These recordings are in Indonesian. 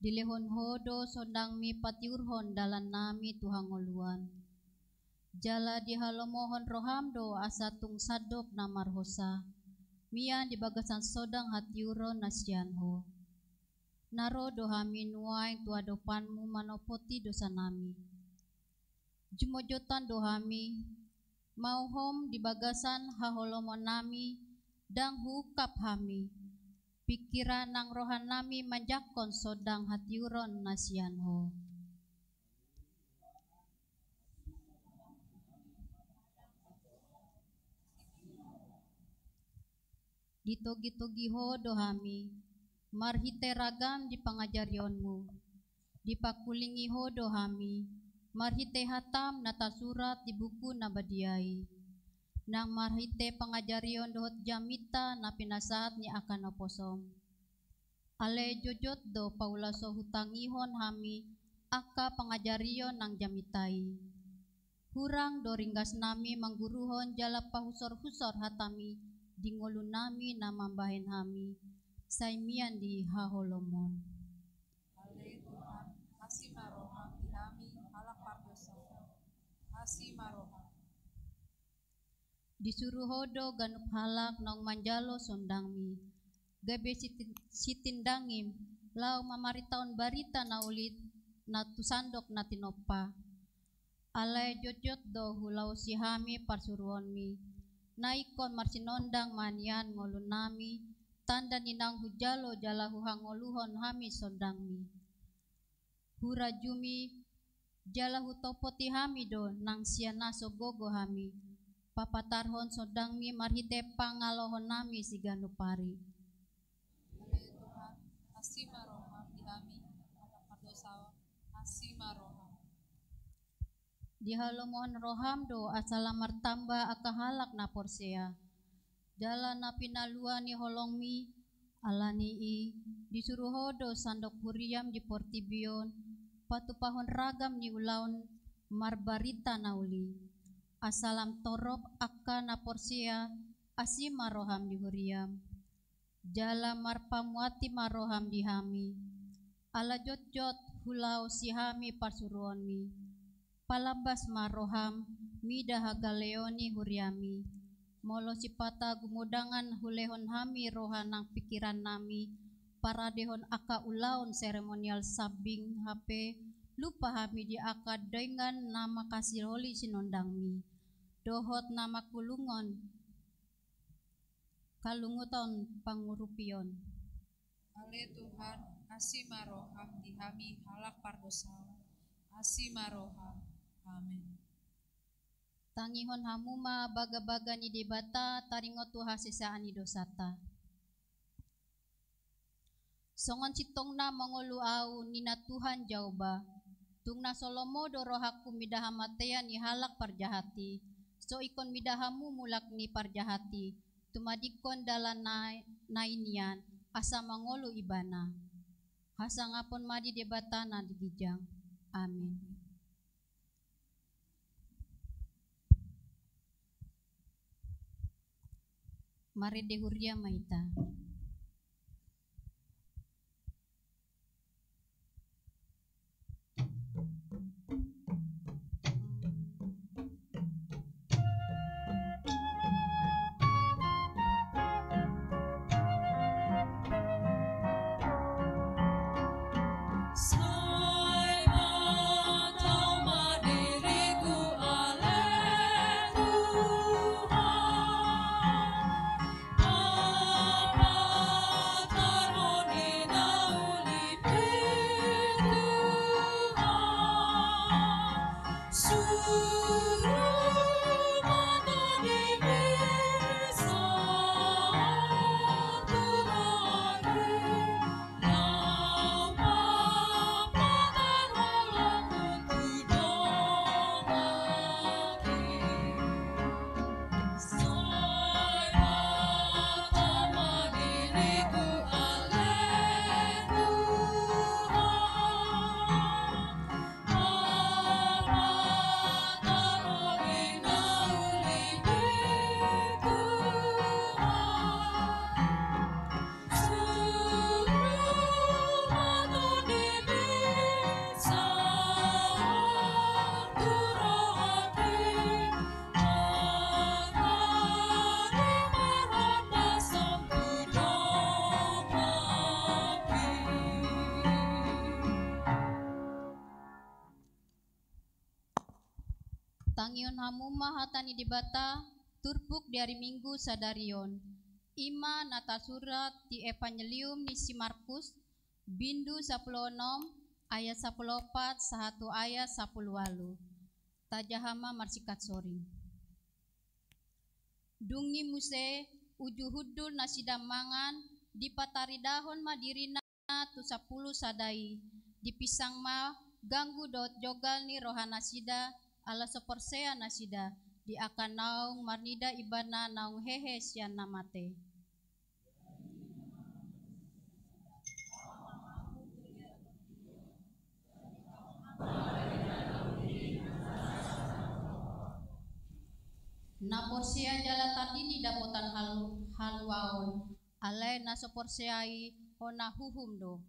Dilehon hodo sondang mi patiurhon dalan nami tuhangoluan. Jala dihalomohon rohamdo asa tung sadok namarhosa. Mian di bagasan sodang hatiuro nasyanho. Naro dohami nuai tuadopanmu manopoti dosa nami. Jumojotan dohami mauhom di bagasan haholomon nami dang hukap hami. Pikiran nang rohan nami manjakon sodang hatiuron nasyanho. Ditogi-togiho dohami, marhite ragam di pangajarionmu. Dipakulingiho dohami, marhite hatam nata surat di buku nabadiai. Nang marhite pangajarion dohot jamita na pinasaat ni akan oposom. Ale jojot do paulaso hutangihon hami, aka pangajarion nang jamitai. Hurang do ringgas nami mangguruhon jala pahusor-husor hatami, dingolu nami na mambahen hami, saimian di haholomon. Ale Tuhan, kasih maroham di kami, halak pardosa, kasih maroham. Disuruh hodo ganup halak nong manjalo sondangmi, gabe sitindangim, lau mamaritaon barita na ulit na tusandok na tinopa. Alay jojot do hulau sihami parsuruonmi, naikon marsinondang manian ngolun nami, tanda ninang hujalo jala huhangoluhon hami sondangmi. Hurajumi jala hutopoti hami do nang sianaso gogo hami, papatarhon sondangmi marhite pangalohon nami si ganupari. Ale Tuhan, kasih maroham di kami, halak pardosa, kasih maroham. Dihalomon roham do asala martamba akahalak na porsea. Jala na pinalua ni holongmi alani i disuruh hodo sandok huriam di portibion patupahon ragam ni ulaun marbarita nauli. Asalam torop akka na porsea asima roham di huriam. Jala marpamuati maroham di hami. Ala jot-jot hulau si hami parsuruonmi. Palambas maroham mida hagaleoni huriami. Molo sipata gumudangan hulehon hami rohanang pikiran nami. Paradehon aka ulaun seremonial sabing hape. Lupa hami di aka dengan nama kasiroli sinondangmi. Dohot nama kulungon. Kalunguton pangurupion. Ale Tuhan, kasih maroham di kami, halak pardosa, kasih maroham. Amin. Tangihon hamuma baga-baga ni debata taringo tuha sesaan ni dosata. Songon sitong na mangolu au nina Tuhan jauba. Tung na solomo dorohaku midahamatea ni halak parjahati. So ikon midahamu mulak ni parjahati. Tumadikon dalan nainian asa mangolu ibana. Hasangapon madi debata na digijang. Amin. Mari dehuria maita. Tuhan, Tangion hamuma hatani dibata turpuk di hari Minggu sadarion. Ima nata surat di Evangelium ni si Markus bindu 16 ayat 14 sahatu ayat 10. Tajahama marsikat sori. Dungi muse uju hudul nasida mangan di patari dahon madirina tu 10 sadai. Di pisang ma ganggu dot jogal ni rohana sida ala seporsea nasida. Di akan naung marnida ibana naung hehe sian namate. Na porsia jala tadini dapotan haluaon alai na soporsiai hona huhum do.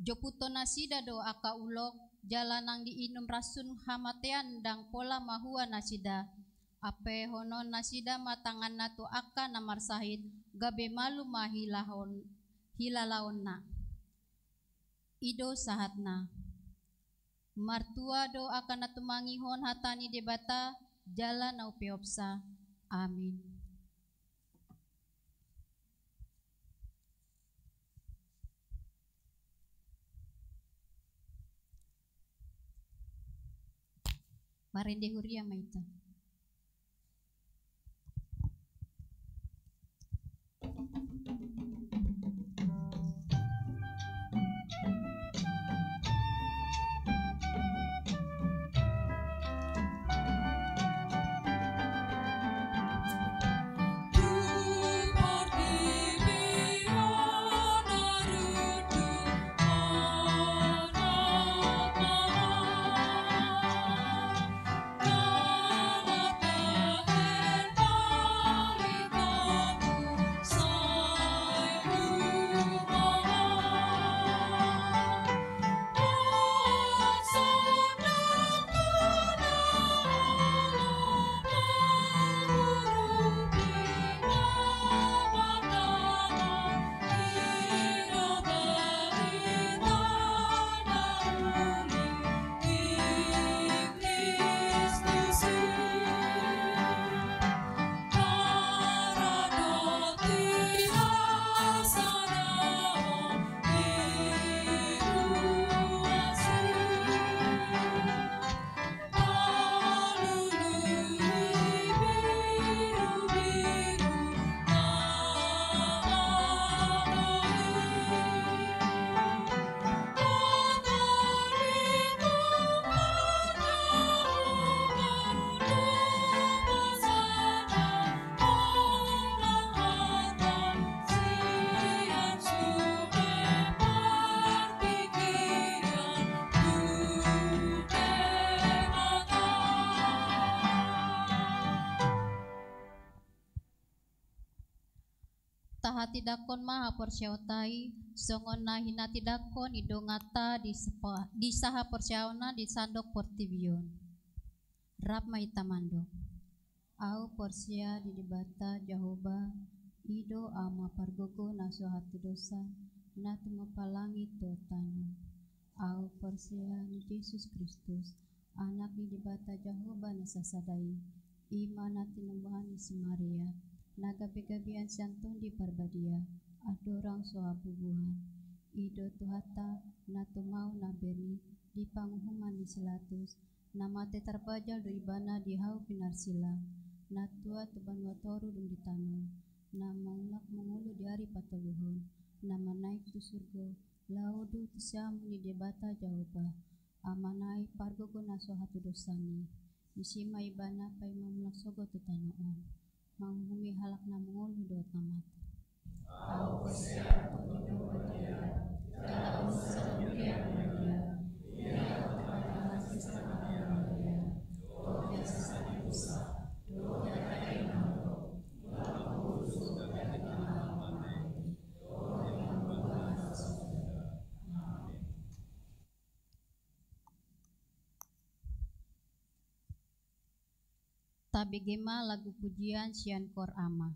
Joputo nasida do aka ulok jalanang diinum rasun hamatean dang pola mahua nasida. Ape honon nasida matangan natu aka namar sahid gabe malu hilalaon na. Ido sahatna. Martua do akan natu mangihon hatani debata jalan au peopsa. Amin. Marende huria maita. Tahati dakon maha porsiautai songon na hinati dakon idongata di saha porsiauna di sandok portibion. Rap maita mando. Au porsia di dibata Jahoba ido ama pargogo naso hati dosa natu mapalangi totano. Au porsia ni Yesus Kristus anak di dibata Jahoba nasasadai ima nati nembani si Maria. Naga-gabian santun di parbadia adorang soha bubuhan ido tuhata natu mau naberi di panghuman di selatus namate terbajal dari bana di hau pinarsila natua tuban watoru dum ditano namangnak mengulu di hari patoluhun nama naik tu surga laudu tisamu ni debata Jahoba amanai pargogo naso hatu dosani isima ibana pai mamlak sogo tutanoon manghumi halak na mengulu dot namat. Au persia punido badia, dalam usaha mulia badia, ia kepada sisa badia, doa sisa dosa, doa dari nado, doa usul dari nama mati, doa yang berbalas saudara. Amin. begema lagu pujian sian kor ama.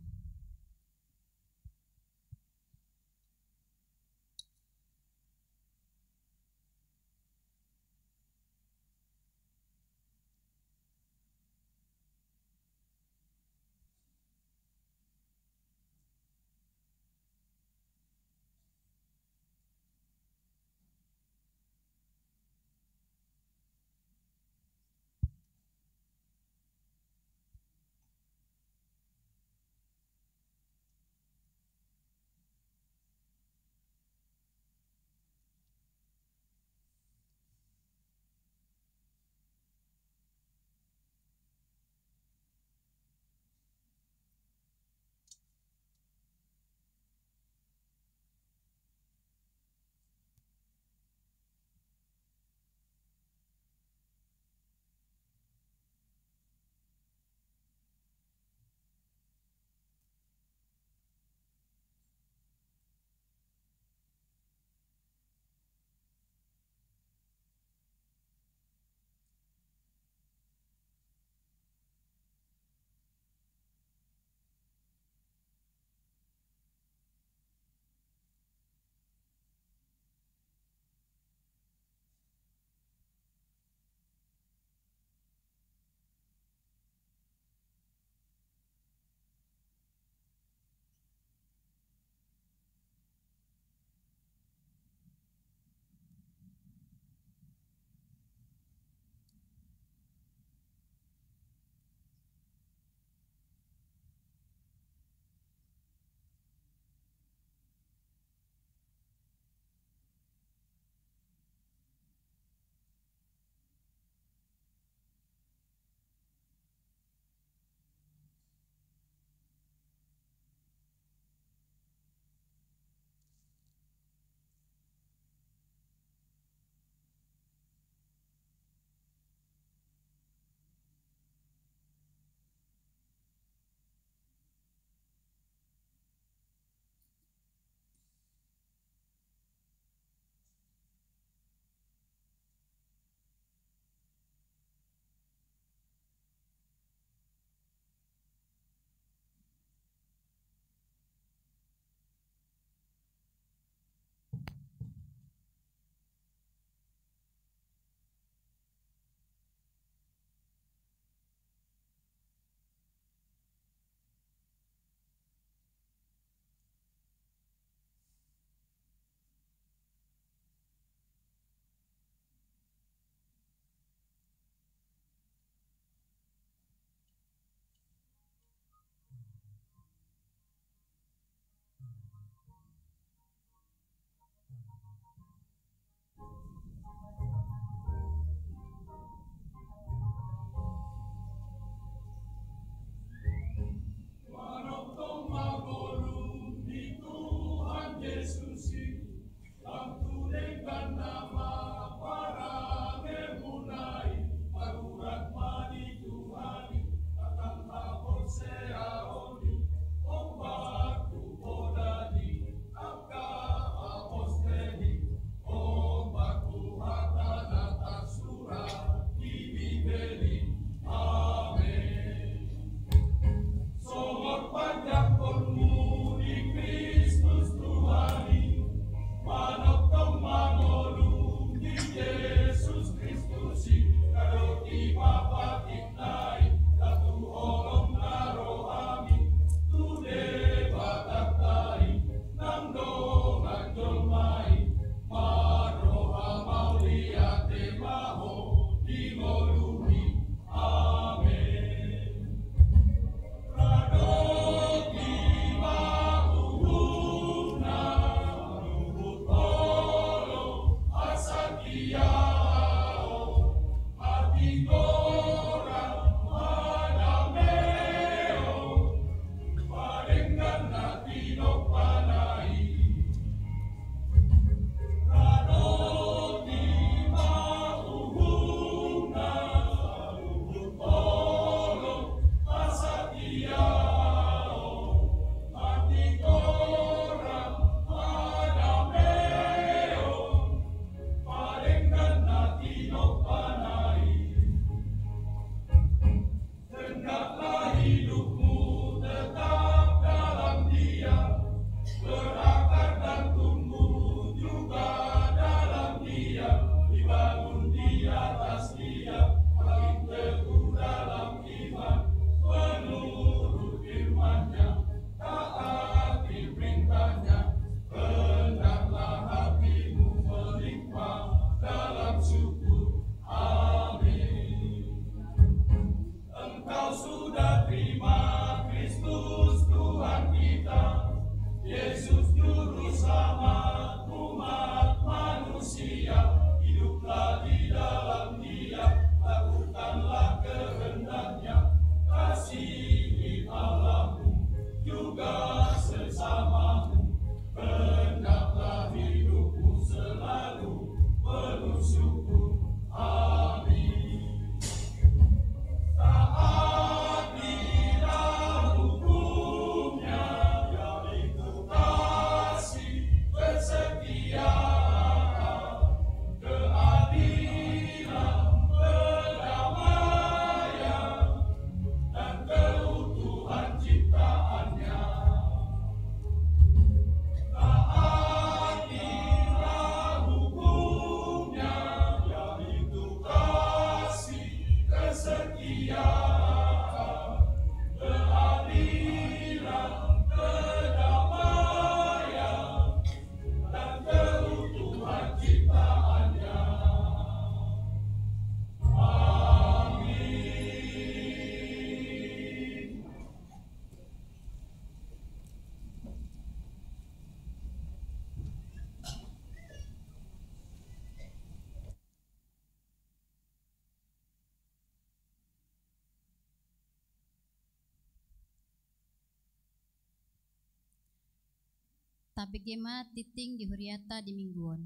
Tapi gema titing di huriata di mingguan.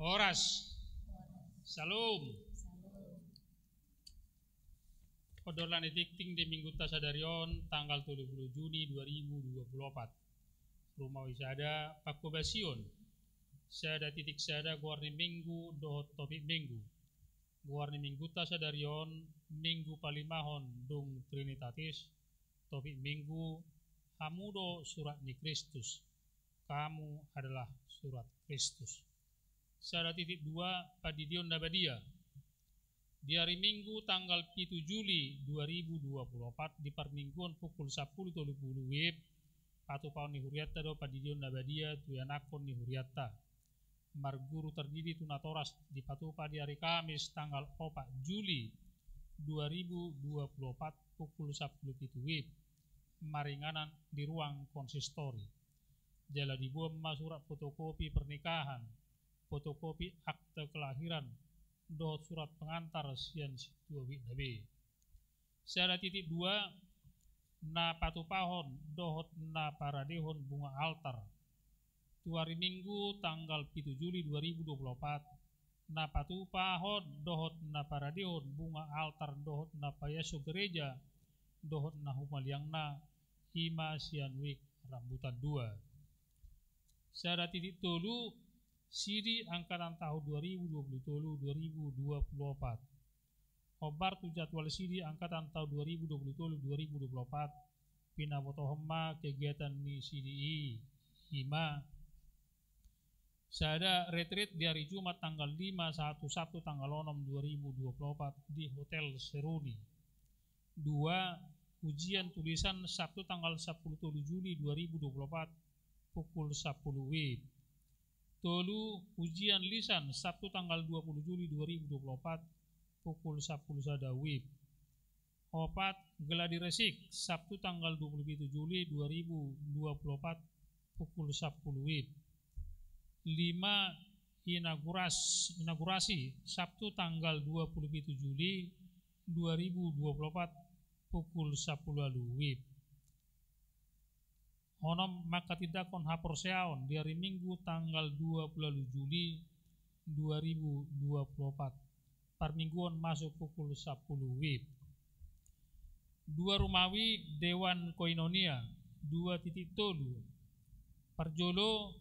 Horas. Salam. Kodolan dikting di Minggu Tasadarion tanggal 30 Juni 2024. Rumah wisada Pakobasion. Sada titik sada guarni minggu dohot topik minggu. Guarni Minggu Tasadarion minggu palimahon dung Trinitatis. Topik minggu Hamudo surat ni Kristus. Kamu adalah surat Kristus. Sada titik 2 Padidion Nabadia. Di hari Minggu tanggal 7 Juli 2024 di permingguan pukul 10.30 WIB patu paun ni huriata do Padidion Nabadia tuyanakon ni huriata. Marguru terdiri tunatoras di patupa di hari Kamis tanggal 4 Juli 2024 pukul 10.00 WIB maringanan di ruang konsistori. Jala dibuat surat fotokopi pernikahan, fotokopi akte kelahiran, dohot surat pengantar sian situa wiknabe. Sada titik 2 na patupahon dohot na paradehon bunga altar. Tu hari Minggu tanggal 7 Juli 2024 na patupahon dohot na paradehon bunga altar dohot na payaso gereja dohot na humaliang na hima sian wik rambutan 2. Sada titik tolu Sidi angkatan tahun 2023-2024. Obar tu jadwal Sidi angkatan tahun 2023-2024. Pinabotohema kegiatan ni CDI hima. Sada retreat di hari Jumat tanggal 5/1 tanggal 6/2024 di Hotel Seruni. 2. Ujian tulisan Sabtu tanggal 10 Juli 2024 pukul 10 WIB. Tolu ujian lisan Sabtu tanggal 20 Juli 2024 pukul 10 sada WIB. 4. Geladi resik Sabtu tanggal 27 Juli 2024 pukul 10 WIB. 5. Inaugurasi Sabtu tanggal 27 Juli 2024 pukul 10 WIB. Onom maka tidak kon haporseaon di hari Minggu tanggal 20 Juli 2024. Permingguan masuk pukul 10 WIB. 2 Rumawi Dewan Koinonia 2.7 Parjolo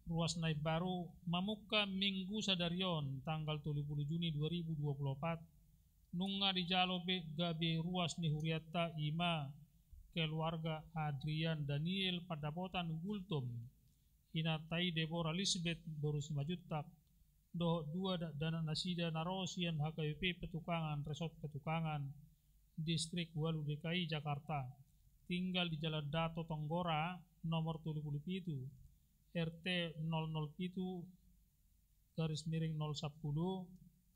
Ruas Naib Baru Mamuka Minggu Sadarion tanggal 30 Juni 2024 nunga di Jalobe Gabe Ruas ni Huriata Ima keluarga Adrian Daniel Padapotan Gultom hinatai Deborah Elizabeth baru 5 juta doh 2 dana nasida narosian HKWP Petukangan Resort Petukangan Distrik Walu DKI Jakarta tinggal di Jalan Dato Tonggora nomor 77 RT 007/010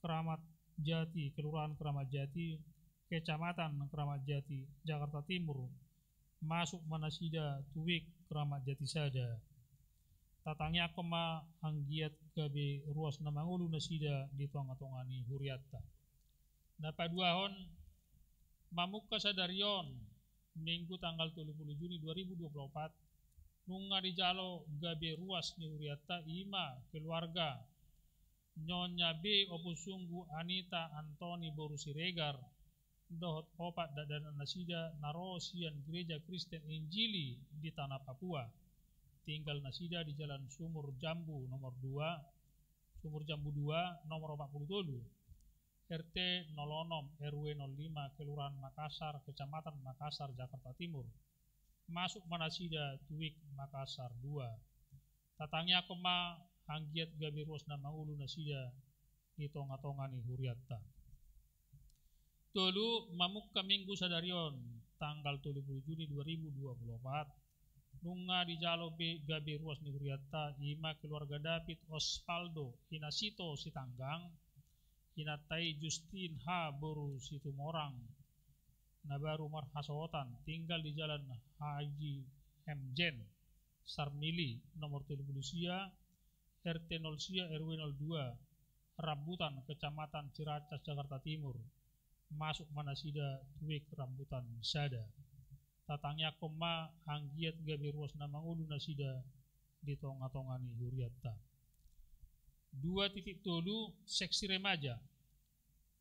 Keramat Jati Kelurahan Keramat Jati Kecamatan Keramat Jati Jakarta Timur masuk manasida tuwik Keramat Jati sada. Tatangnya kema hanggiat gabe ruas namangulu nasida di tonga-tongani huriata. Napa 2 hon mamuka sadarion Minggu tanggal 30 Juni 2024 nunga di jalo gabe ruas ni huriata ima keluarga Nyonya B opusunggu Anita Antoni Borusiregar dohot opat dadana nasida narosian Gereja Kristen Injili di Tanah Papua tinggal nasida di Jalan Sumur Jambu nomor 2 Sumur Jambu 2 nomor 47 RT 06 RW 05 Kelurahan Makassar Kecamatan Makassar Jakarta Timur masuk manasida tuwik Makassar 2. Tatangnya kema hanggiat gabi ruas namangulu nasida di tonga-tongani huriata. Tolu mamuka Minggu Sadarion tanggal 30 Juni 2024 nunga di jalo gabe ruas ni huriata ima keluarga David Osvaldo Hinasito Sitanggang hinatai Justin H Boru Situmorang Nabaru Marhasotan tinggal di Jalan Haji Hemjen Sarmili nomor 30 Sia RT 0 Sia RW 02 Rambutan Kecamatan Ciracas Jakarta Timur masuk Manasida Tuwik Rambutan Sada tatangnya koma anggiat gabi ruas nama ulu nasida di tonga-tongani huriatta 2.7 seksi remaja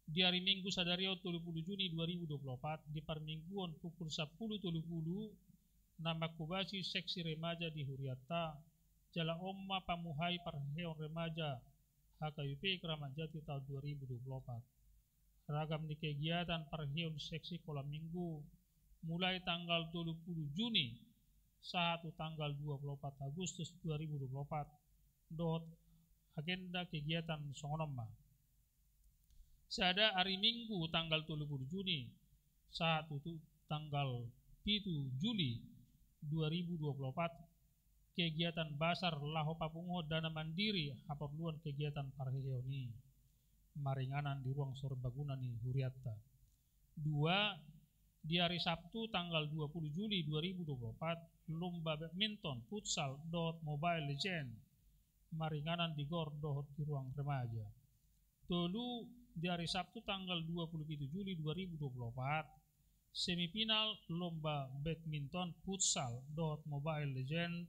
di hari Minggu sadario 30 Juni 2024 di permingguan pukul 10.30 nama kubasi seksi remaja di huriatta Jala Omma Pamuhai Parheon Remaja HKUP Kramat Jati tahun 2024 ragam di kegiatan Parheon seksi kolam minggu mulai tanggal 20 Juni satu tanggal 24 Agustus 2024 dot agenda kegiatan songonomma sada hari Minggu tanggal 30 Juni satu tanggal 7 Juli 2024 kegiatan basar laho papungo dana mandiri haperluan kegiatan parheoni maringanan di ruang sorbaguna ni huriatta 2 di hari Sabtu tanggal 20 Juli 2024 lomba badminton futsal dot mobile legend maringanan di gor dot di ruang remaja tolu di hari Sabtu tanggal 27 Juli 2024 semifinal lomba badminton futsal dot mobile legend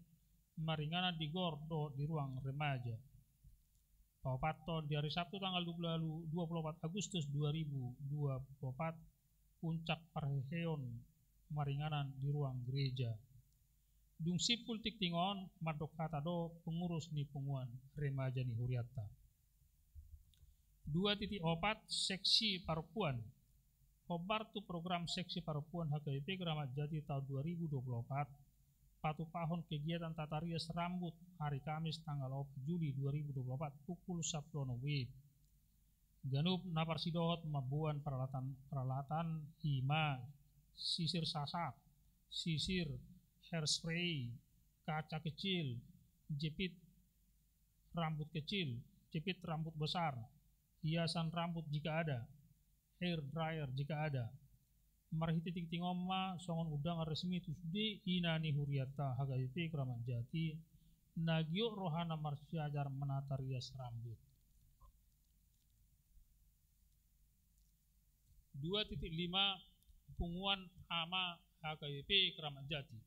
maringanan di gor dot di ruang remaja Paupaton di hari Sabtu tanggal 24 Agustus 2024 puncak parheon maringanan di ruang gereja dung sipul tiktingon madok kata do pengurus ni punguan remaja ni huriatta 2.4 seksi perempuan Kobar tu program seksi perempuan HKIP Kramat Jati tahun 2024 patu pahon kegiatan tata rias rambut hari Kamis tanggal 4 Juli 2024 pukul 10 WIB Ganup napar sidohot mabuan peralatan hima sisir sasak sisir hairspray kaca kecil jepit rambut kecil jepit rambut besar hiasan rambut jika ada hair dryer jika ada marhiti tingtingoma songon udang resmi tusde inani huriatta HKIP Kramat Jati nagio rohana marsyajar menata rias rambut 2.5 punguan ama HKIP Kramat Jati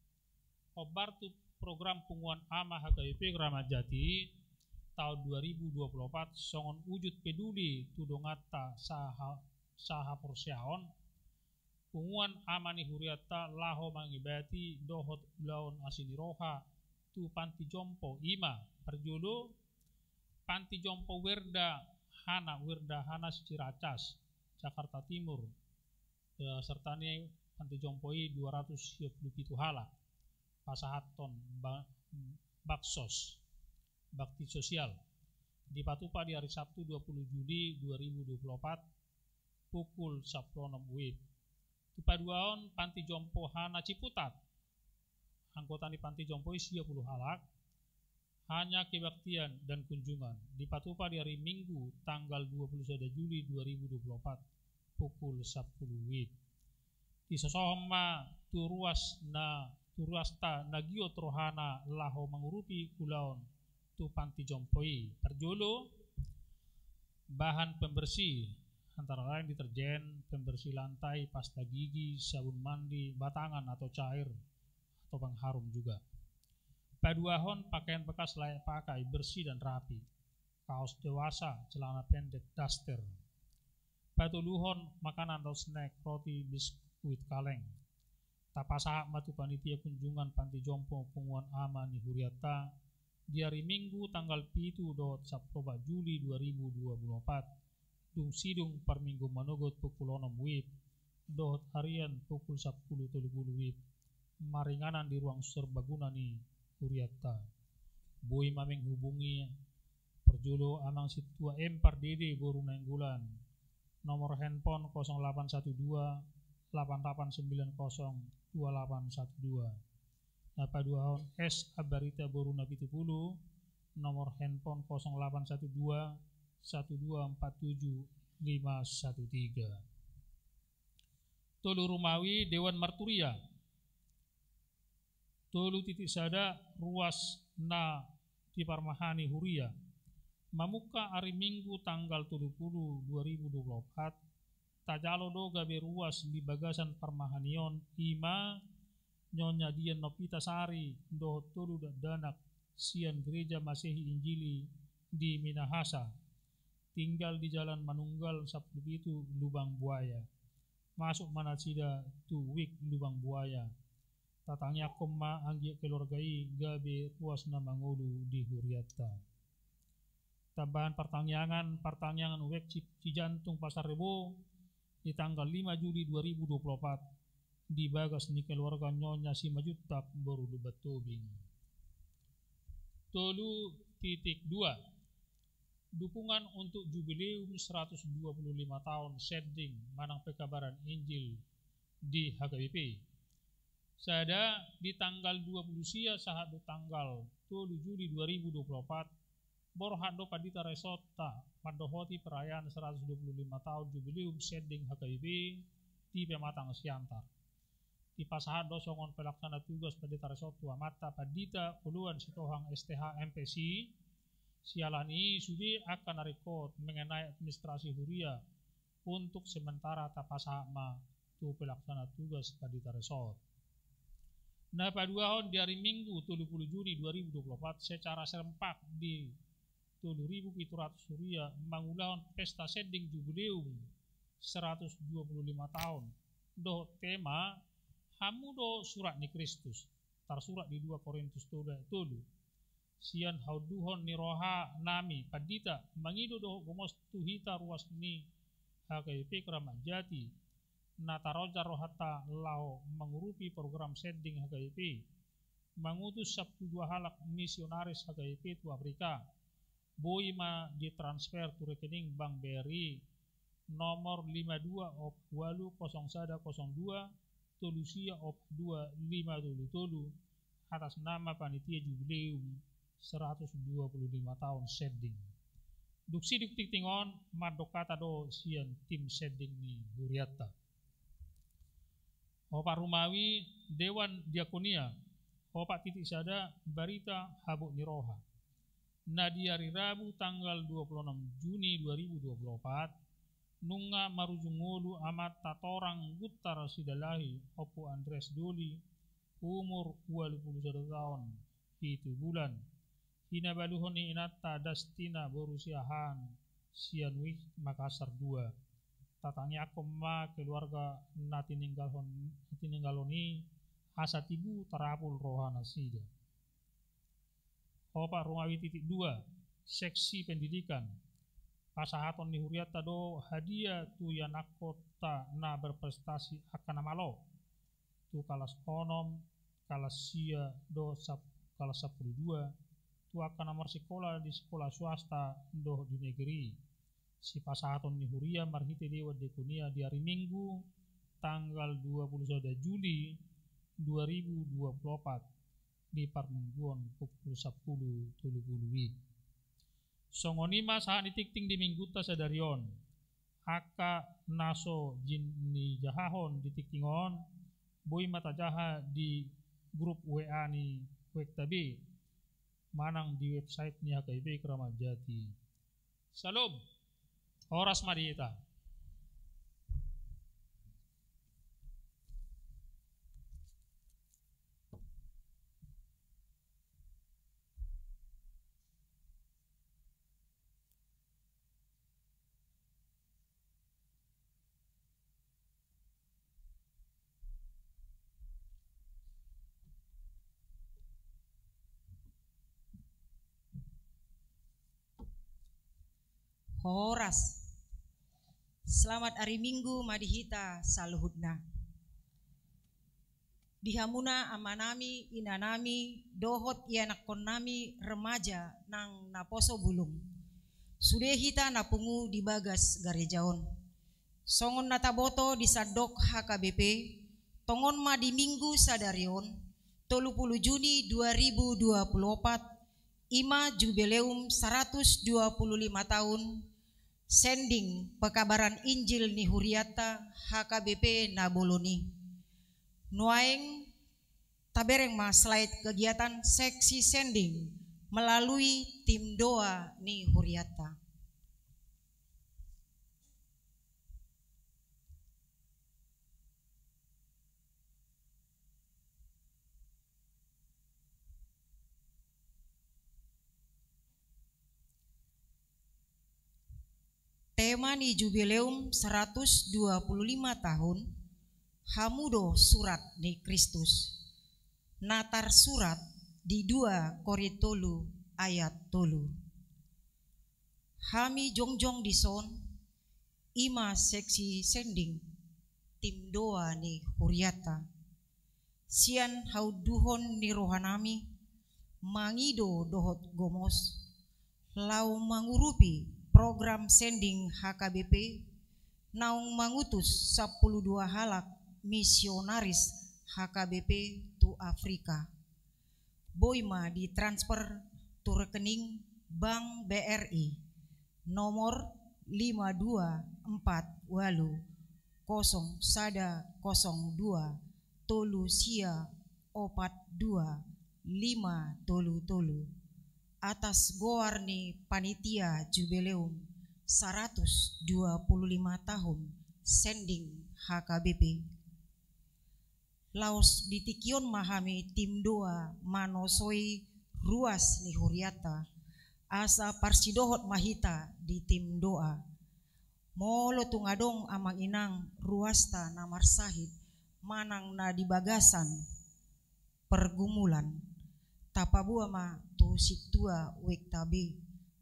Kobar tu program punguan ama HKIP Kramat Jati tahun 2024 songon wujud peduli tudongata saha persyaon punguan ama ni huriatta laho mangibati dohot laon asini roha tu panti jompo ima perjulu panti jompo Wirda Hana Ciracas Jakarta Timur serta ni panti jompoi 277 halak pasahaton baksos bakti sosial di Patupa di hari Sabtu 20 Juli 2024 pukul 10.06 WIB Tupaduaon panti jompo Hana Ciputat anggota di panti jompoi 10 halak hanya kebaktian dan kunjungan di Patupa di hari Minggu tanggal 21 Juli 2024 pukul 10 WIB di sosohma turuasta nagio trohana laho mengurupi kulaon tu panti jompoi perjolo bahan pembersih antara lain deterjen, pembersih lantai, pasta gigi, sabun mandi, batangan atau cair atau pengharum juga. Paduahon pakaian bekas layak pakai, bersih dan rapi. Kaos dewasa, celana pendek, daster. Patuluhon makanan atau snack, roti, biskuit, kaleng. Tapasaha matu panitia kunjungan panti jompo punguan ama ni huriatta di hari Minggu tanggal 7 Juli 2024 dung sidung per minggu manogot pukul 6 WIB dohot harian pukul 10.30 WIB maringanan di ruang serbaguna ni huriatta boy mameng hubungi perjolo amang situa empar dede boru nenggulan nomor handphone 0812 8890 2812 Napaduahon S Abarita Boru Nabi 10 nomor handphone 0812 1247 513 Tolu Rumawi Dewan Marturia. Tolu titik sada ruas na di Parmahani Huria. Mamuka hari Minggu tanggal 30 2024 tajalo do gabe ruas di bagasan Parmahanion ima Nyonya Dian Nopita Sari do tolu danak sian gereja Masehi Injili di Minahasa. Tinggal di Jalan Manunggal Sabtu itu Lubang Buaya. Masuk Manasida Tuwik Lubang Buaya. Tatangnya koma anggi keluargai gabe ruas na mangulu di Huriata. Tambahan pertanyaan wek Cijantung Pasar Rebo di tanggal 5 Juli 2024 di bagas ni keluarga Nyonya Simajutak baru Lubat Tobing. Tolu titik 2 dukungan untuk jubileum 125 tahun Sending Manang Pekabaran Injil di HKBP. Sada di tanggal 20 sia saat di tanggal 7 Juli 2024 Borhado Padita Resota Madohoti perayaan 125 tahun jubileum Sending HKBP di Pematang Siantar. Di pasahado songon pelaksana tugas Padita Resota Mata Padita Puluhan Sitohang STH MPC sialani sudi akan rekod mengenai administrasi Huria untuk sementara tapasama tu pelaksana tugas Padita Resort. Nah paduahon di hari Minggu 30 Juni 2024 secara serempak di 7.700 Huria mangulahon pesta Sending jubileum 125 tahun. Do tema hamudo surat ni Kristus tersurat di 2 Korintus 7. Sian hauduhon ni roha nami padita mangido do gomos tuhita ruas ni HKBP Kramat Jati nataroja rohata lao mengurupi program Sending HKBP mengutus Sabtu 2 halak misionaris HKBP tu Afrika boi ma ditransfer tu rekening Bank BRI nomor 52 op 80102 Tolusia op 2577 atas nama panitia jubileum 125 tahun Sending. Duksi duktik tingon madokata do sian tim Sending ni Huriata. Hopak Rumawi Dewan Diakonia. Hopak titik sada Barita Habuk Niroha. Nah di hari Rabu tanggal 26 Juni 2024 nunga marujungulu amat tatorang gutar sidalahi opo Andres Doli umur 21 tahun 7 bulan hinabaluhon ni inata dastina borusiahan sianwik Makassar 2 tatangnya koma keluarga nati ninggaloni asa tibu terapul rohana sida. Hopak Rumawi titik 2 seksi pendidikan pasahaton ni Huriata do hadiah tu yanakota na berprestasi akan namalo tu kalas onom kalas sia do kalas 12 tu akan nomor sekolah di sekolah swasta do di negeri si pasahaton ni Huria marhite dewa dekonia di hari Minggu tanggal 21 Juli 2024 di Parmungguan pukul 10.30 songonima saat ditikting di mingguta sadarion haka naso jinni jahahon ditiktingon boy mata jaha di grup WA ni Wektabi manang di website ni HKBP Kramat Jati. Salam Horas Madita. Horas. Selamat hari Minggu madihita saluhudna. Dihamuna amanami inanami dohot ianakon nami remaja nang naposo bulung. Sudehita napungu di bagas garejaon. Songon nataboto di sadok HKBP. Tongon ma di Minggu sadarion. 30 Juni 2024. Ima jubileum 125 tahun sending pekabaran Injil ni Huriata HKBP Naboloni. Nuaeng tabereng ma slide kegiatan seksi sending melalui tim doa ni Huriata. Tema ni Jubileum 125 tahun Hamudo Surat ni Kristus. Natar surat di 2 Koritolu ayat 3. Hami jongjong dison ima seksi sending tim doa ni Huriata. Sian hauduhon ni rohanami mangido dohot gomos lau mangurupi program sending HKBP naung mangutus 12 halak misionaris HKBP tu Afrika. Boima ditransfer tu rekening Bank BRI nomor 524800102 tolu sia 42 atas goar ni panitia Jubileum 125 tahun sending HKBP. Laos ditikion mahami tim doa manosoi ruas ni Huriata asa parsidohot mahita di tim doa. Molo tungadong amang inang ruasta namar sahid manang na di bagasan pergumulan. Tapabua ma tu situa wek tabi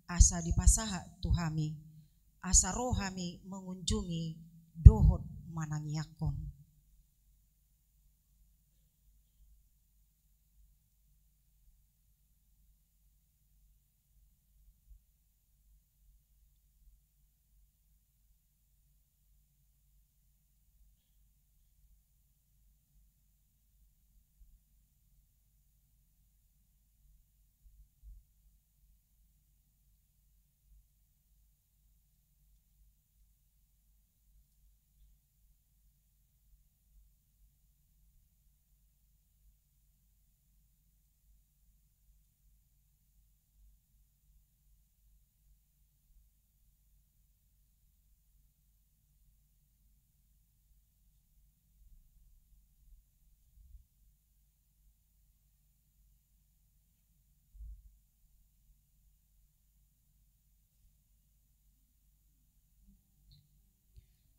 asa dipasaha tu hami asa roh hami mengunjungi dohot manangiakon.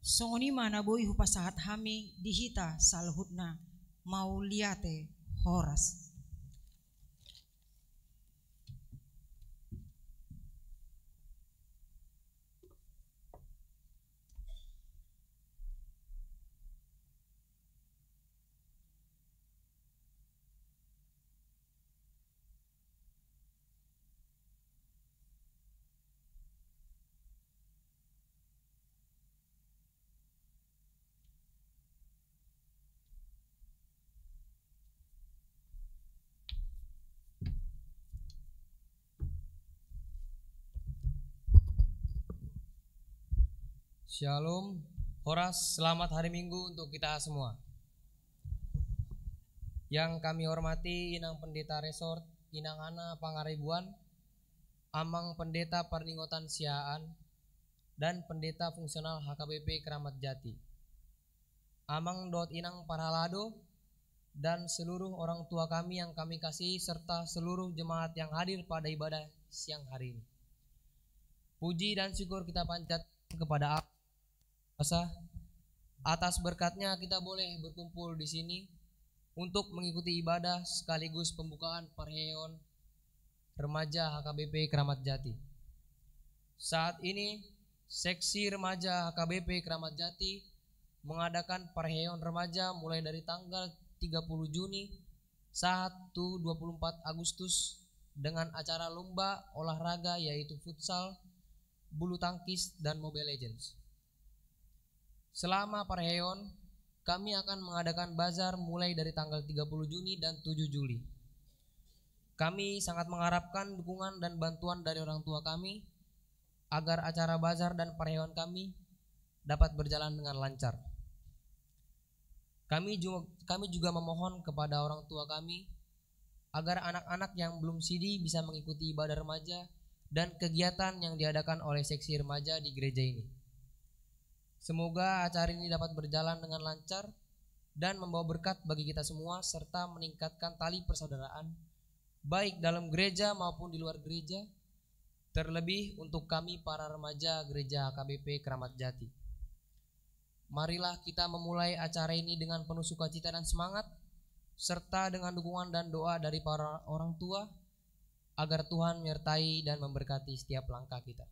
Songoni mana boy hupasahat hami dihita salhutna mau liate horas. Shalom, Horas, selamat hari Minggu untuk kita semua. Yang kami hormati Inang Pendeta Resort, Inang Ana Pangaribuan, Amang Pendeta Perningotan Siaan, dan Pendeta Fungsional HKBP Keramat Jati. Amang Dot Inang Parhalado, dan seluruh orang tua kami yang kami kasihi serta seluruh jemaat yang hadir pada ibadah siang hari ini. Puji dan syukur kita panjatkan kepada Allah atas berkatnya kita boleh berkumpul di sini untuk mengikuti ibadah sekaligus pembukaan perheon remaja HKBP Keramat Jati. Saat ini seksi remaja HKBP Keramat Jati mengadakan perheon remaja mulai dari tanggal 30 Juni sampai 24 Agustus dengan acara lomba olahraga yaitu futsal, bulu tangkis, dan Mobile Legends. Selama perheon, kami akan mengadakan bazar mulai dari tanggal 30 Juni dan 7 Juli. Kami sangat mengharapkan dukungan dan bantuan dari orang tua kami agar acara bazar dan perayaan kami dapat berjalan dengan lancar. Kami juga memohon kepada orang tua kami agar anak-anak yang belum sidi bisa mengikuti ibadah remaja dan kegiatan yang diadakan oleh seksi remaja di gereja ini. Semoga acara ini dapat berjalan dengan lancar dan membawa berkat bagi kita semua serta meningkatkan tali persaudaraan baik dalam gereja maupun di luar gereja, terlebih untuk kami para remaja gereja HKBP Kramat Jati. Marilah kita memulai acara ini dengan penuh sukacita dan semangat, serta dengan dukungan dan doa dari para orang tua, agar Tuhan menyertai dan memberkati setiap langkah kita.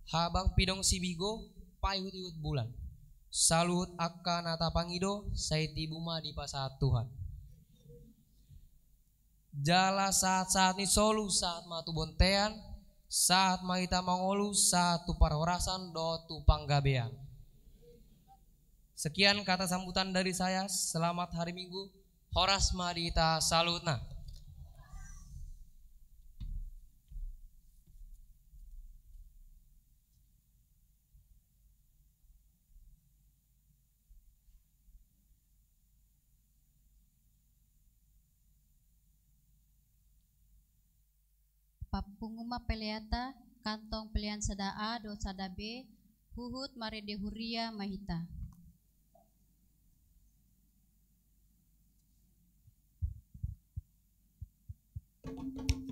Habang pidong sibigo, payut-iut bulan. Salut akka nata pangido, saiti buma di pasaat Tuhan. Jala saat-saat ni solu saat matu bontean, saat maita mangolu satu parorasan do tu panggabean. Sekian kata sambutan dari saya. Selamat hari Minggu. Horas madita salutna. Papunguma peleata, kantong pelian sada A do sada B, huhut marede huria mahita. Apakah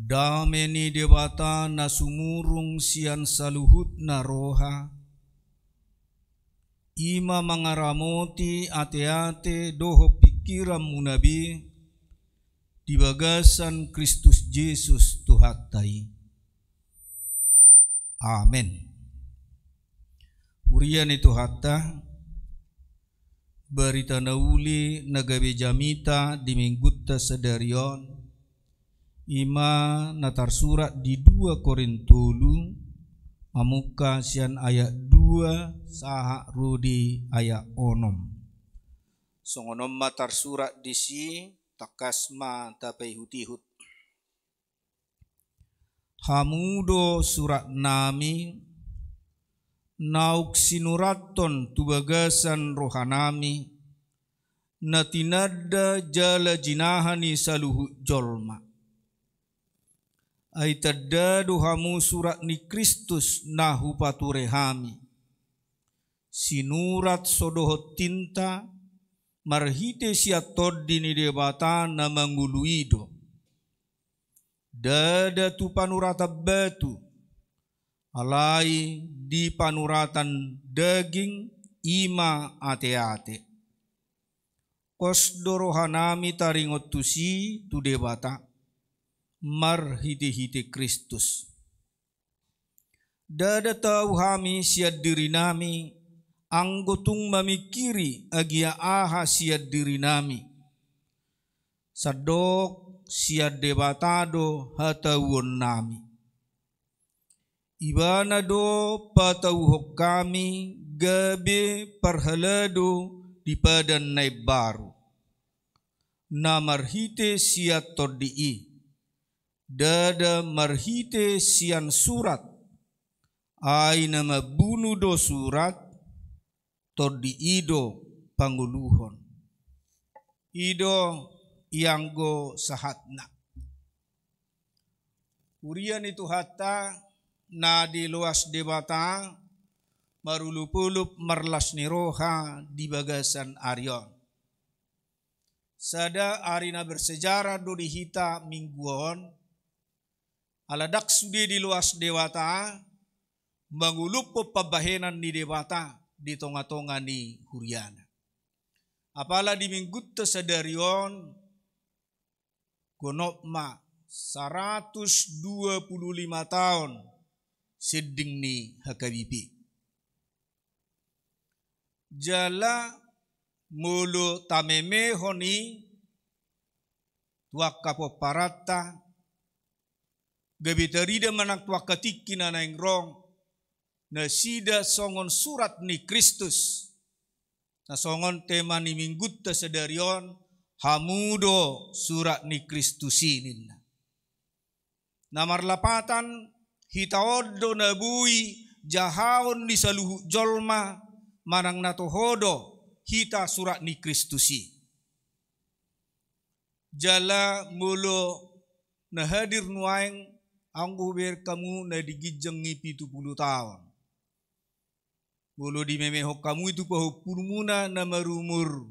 Dameni debata na sumurung sian saluhut na roha. Ima mangaramoti ate-ate doho pikiran munabi di bagasan Kristus Yesus Tuhatai. Amin. Urian itu hatta berita nauli nagabe jamita di minggutta sedarion. Ima natar surat di 2 Korintulu amuka sian ayat 2 saha rudi ayat 6. Songonom matar surat disi takasma tapai hutihut. Hamudo surat nami nauk sinuraton tubagasan rohanami natinada jala jinahani saluhu jolma. Aitadadu hamu surat ni Kristus nahu paturehami. Sinurat sodoho tinta marhite siatod dini debata na manguluido. Dada tu panurata batu alai di panuratan daging ima ate-ate. Kosdorohanami taringot tusi tu debata marhite-hite Kristus. Dada tahu hami siad diri nami anggotung mamikiri agia aha siad diri nami. Sadok siad debatado hatawon nami. Ibana do patauhok kami gabe parhalado di padan naib baru. Namarhite siad todii. Dada marhite sian surat ai nama bunuh do surat todi ido panguluhon ido ianggo sahatna urian itu hatta na di luas debata marulupulup marlas niroha di bagasan Arion sada arina bersejarah do dihita mingguon aladak sude di luas dewata mangulupo pabahenan ni dewata di tonga-tonga ni huriana. Apala di minggutta sadarion gonopma 125 tahun seding ni hakabipi. Jala mulu tamemehoni tuakapo parata gabitarida manak wakatiki na naingrong na sida songon surat ni Kristus na songon tema ni minggutta sadarion hamudo surat ni Kristusin na marlapatan hitaodo na bui jahawon ni saluhu jolma manang natohodo hita surat ni Kristusi jala mulo na hadir nuaing anggo ber kamu na digijeng ni 70 tahun. Bolo di memehok kamu itu pahu purmuna na marumur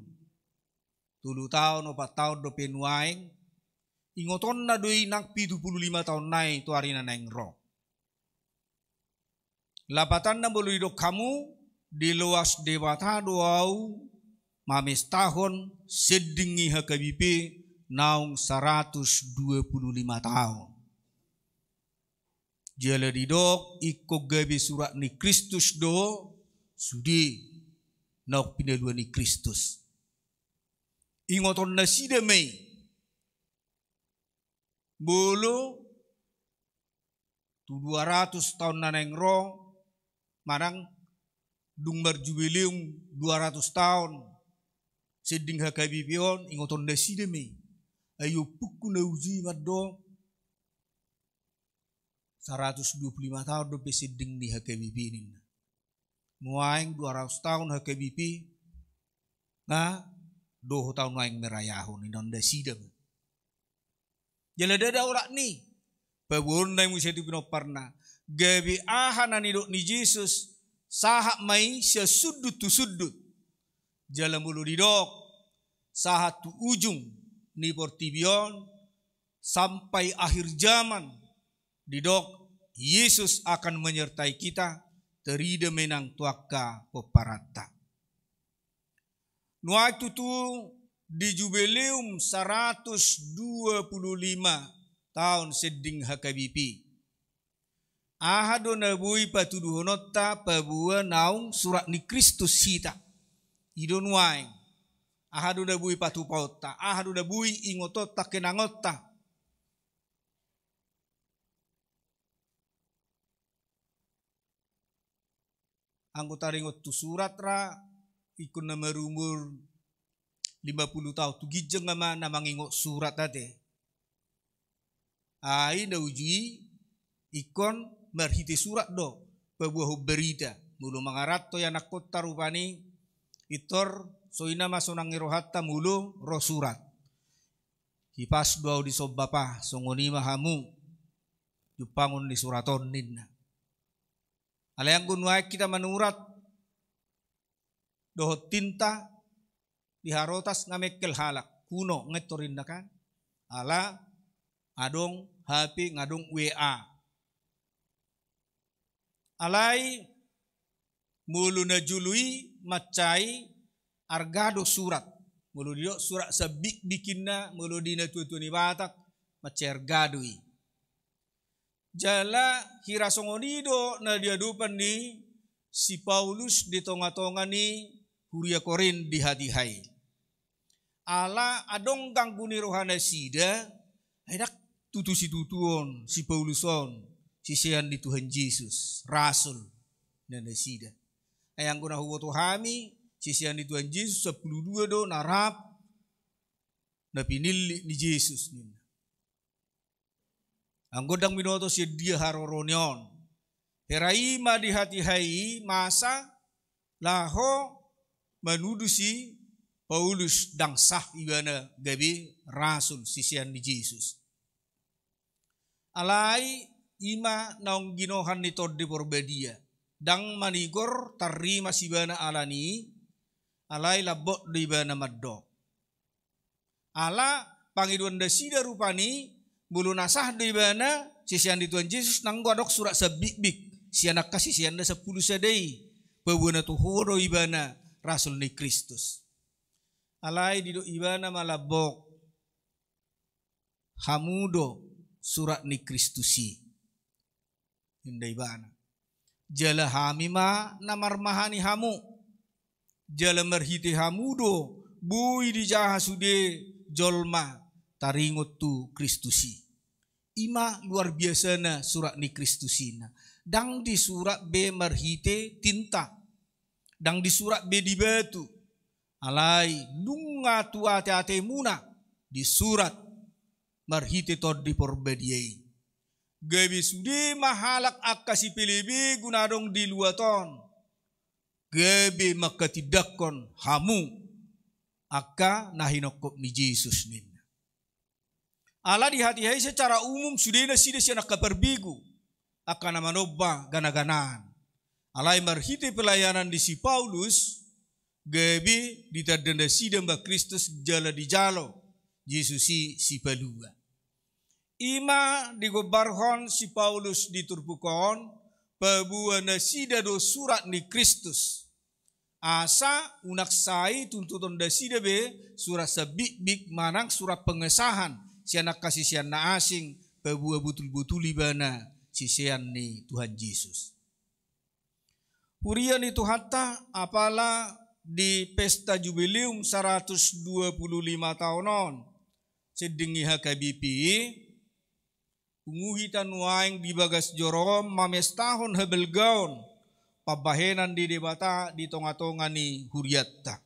3 tahun 4 tahun do penuaing ingoton na doi nak 75 tahun nai tu arina naing ro. Lapatan na bolo idok kamu di luas debata doau mames tahun sedingi hakabipe naung 125 tahun. Jala didok ikut gabe surat ni Kristus do sudi nauk pinaluan ni Kristus. Ingoton na sida may bolo tu 200 tahun na nang ro marang dung marjubileum 200 tahun seding hakabipion ingoton na sida may ayo puku na uji maddo 125 tahun do pesiding di HKBP ini. Muaing 200 tahun HKBP na 2 tahun muaing merayahon inon da sidang. Jala dada ora ni pabon na musa tu pinoparna gabi ahana ni dok ni Jesus saha mai sia sudut tu sudut. Jala mulu di dok saha tu ujung ni portibion sampai akhir zaman didok Yesus akan menyertai kita terida menang tuaka peparata. Nuai tutu di jubileum 125 tahun seding HKBP. Ahado nabui patuduhonota pabua naung surat ni Kristus sita. Idon nuai. Ahado nabui patupauta. Ahado nabui ingotota kenangota. Anggota ringot tu surat ra ikun na merumur 50 tahun tu gijeng nama mangingot surat tadi. Ai na uji ikon merhiti surat do pebuah berita mulu mangarat to yanak kota rupani itor soina masonang ngerohatta mulu roh surat. Hipas doa di sob bapa songoni mahamu jupangun di suraton ninna. Alayang gunwai kita menurat dohot tinta diharotas ngamekel halak kuno ngetorin kan ala adong HP ngadong WA alai mulu na jului macai argado surat mulu dio surat sabik bikinna mulu dina tuani batak macai argadoi jala hirasongonido na diadupan ni si Paulus di tonga-tonga ni Huria Korin di hati-hai. Ala adong gangguni rohana sida, edak tutu si tutuon, si Pauluson, si sean di Tuhan Yesus, Rasul, dan sida. Ayang guna huwoto hami, si sean di Tuhan Yesus, 12 do narap, na pinili ni Yesus nina. Ang godang minoto si dia haroronion. Heraima di hati-hai masa laho menuduh si Paulus dang sah ibana gabi rasul sisian di Yesus. Alai ima naung ginohan ni torde porbedia. Dang manigor tarima sibana alani alai labot di ibana maddo. Ala pangiduan dasida rupani bulu nasah di ibana sisian di Tuhan Yesus nang godok surat sabik-bik. Si anak kasih si anda 10 sadai. Pabuna tuhuro ibana Rasul ni Kristus. Alai dido ibana malabok. Hamudo surat ni Kristusi. Indah ibana. Jala hamima namarmahani hamu. Jala merhiti hamudo. Bui di jahasude jolma. Taringot tu Kristusi. Ima luar biasa na surat ni Kristusina. Dang di surat B merhite tinta. Dang di surat B di batu. Alai nunga tua ate muna di surat merhite tod di porbediai. Gabi sude mahalak akasi pelebi gunadong di luaton. Gabi makatidakon hamu akka nahinokop ni Yesus nina. Ala di hati-hati secara umum sudah sida si anak kaperbigu. Akan manoba gana-ganaan. Alai marhiti pelayanan di si Paulus, gabi ditadenda sida mbak Kristus jala di jalo, Yesus si palua. Ima digobarhon si Paulus diturbukon, pabuana sida do surat ni Kristus. Asa unak sai tuntuton da sida be surat sabik-bik manang surat pengesahan, si anak kasih si anak asing, pabua butul-butul ibana. Sisian ni Tuhan Yesus. Hurian itu hatta apalah di pesta jubileum 125 tahunon sedingi HKBP unguhitan waing di bagas jorom mames tahun hebelgaon pabahenan di debata di tonga-tonga ni huriatta.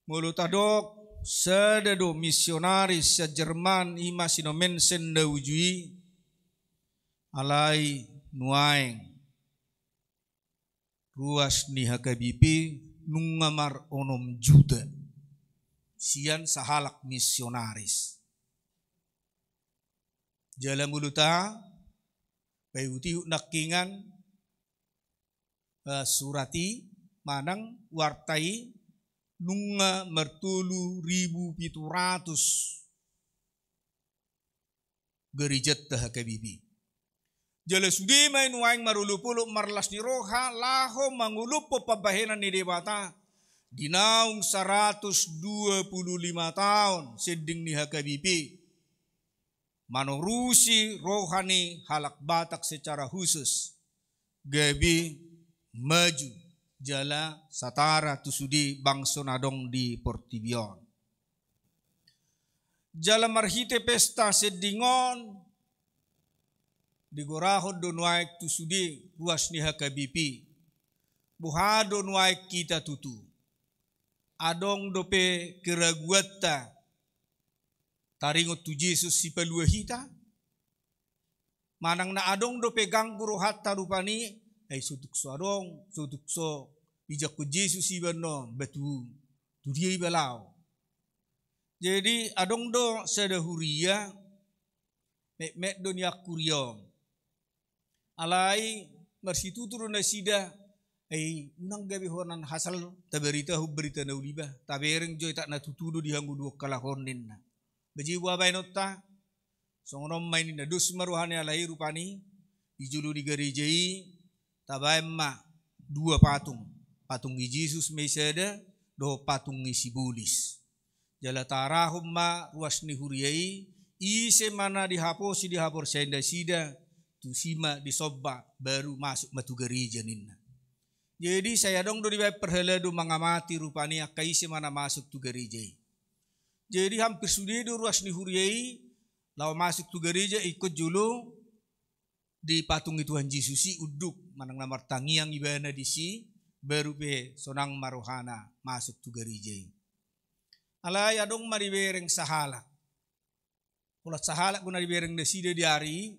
Mulutadok sedado misionaris se Jerman ima sinomen senda ujui alai nuaing ruas ni HKBP nungamar onom juta sian sahalak misionaris jala muluta payuti nakingan surati manang wartai nunga mertulu 1.700 gerijat dah kabibi. Jala sudi main waing marulupuluk marlas ni roha laho mangulupo pabahenan ni dewata. Dinaung 125 tahun seding ni hakabibi. Manurusi rohani halak batak secara khusus. Gabi maju jala satara tusudi bangso nadong di Portibion. Jala marhite pesta sedingon digorahod don waik tusudi ruas ni hakabipi. Buhadon waik kita tutu. Adong dope keraguata taringot tu Yesus si peluahita. Manang na adong dope gangguro hatta rupani ay sutukso adong sutukso ijak ku Yesus si bano betu tu dia ibalau. Jadi adong do sedahuria mek do niak kuriom. Alai marsitu turun na sida ay unang gabi honan hasal taberita huberita na uliba tabereng joy tak natutudo di hanggu dua kalahonin na. Baji wabay nota songonom mainin na dus maruhani alai rupani ijulu di gerijai tabay ma dua patung ni Yesus meseda do patung ni Sibulis. Jala tarahum ma ruas ni huriai ise mana dihaposi dihapor senda sida tu sima disobba baru masuk matu gereja ninna. Jadi saya dong do dibae perhela do mangamati rupani akaise mana masuk tu gereja. Jadi hampir sudah do ruas ni huriai law masuk tu gereja ikut julu di patung Tuhan Yesus uduk manang namar tangiang ibana di si baru be sonang marohana masuk tu gereja. Alay adong maribereng sahala. Ulat sahala guna dibereng deside diari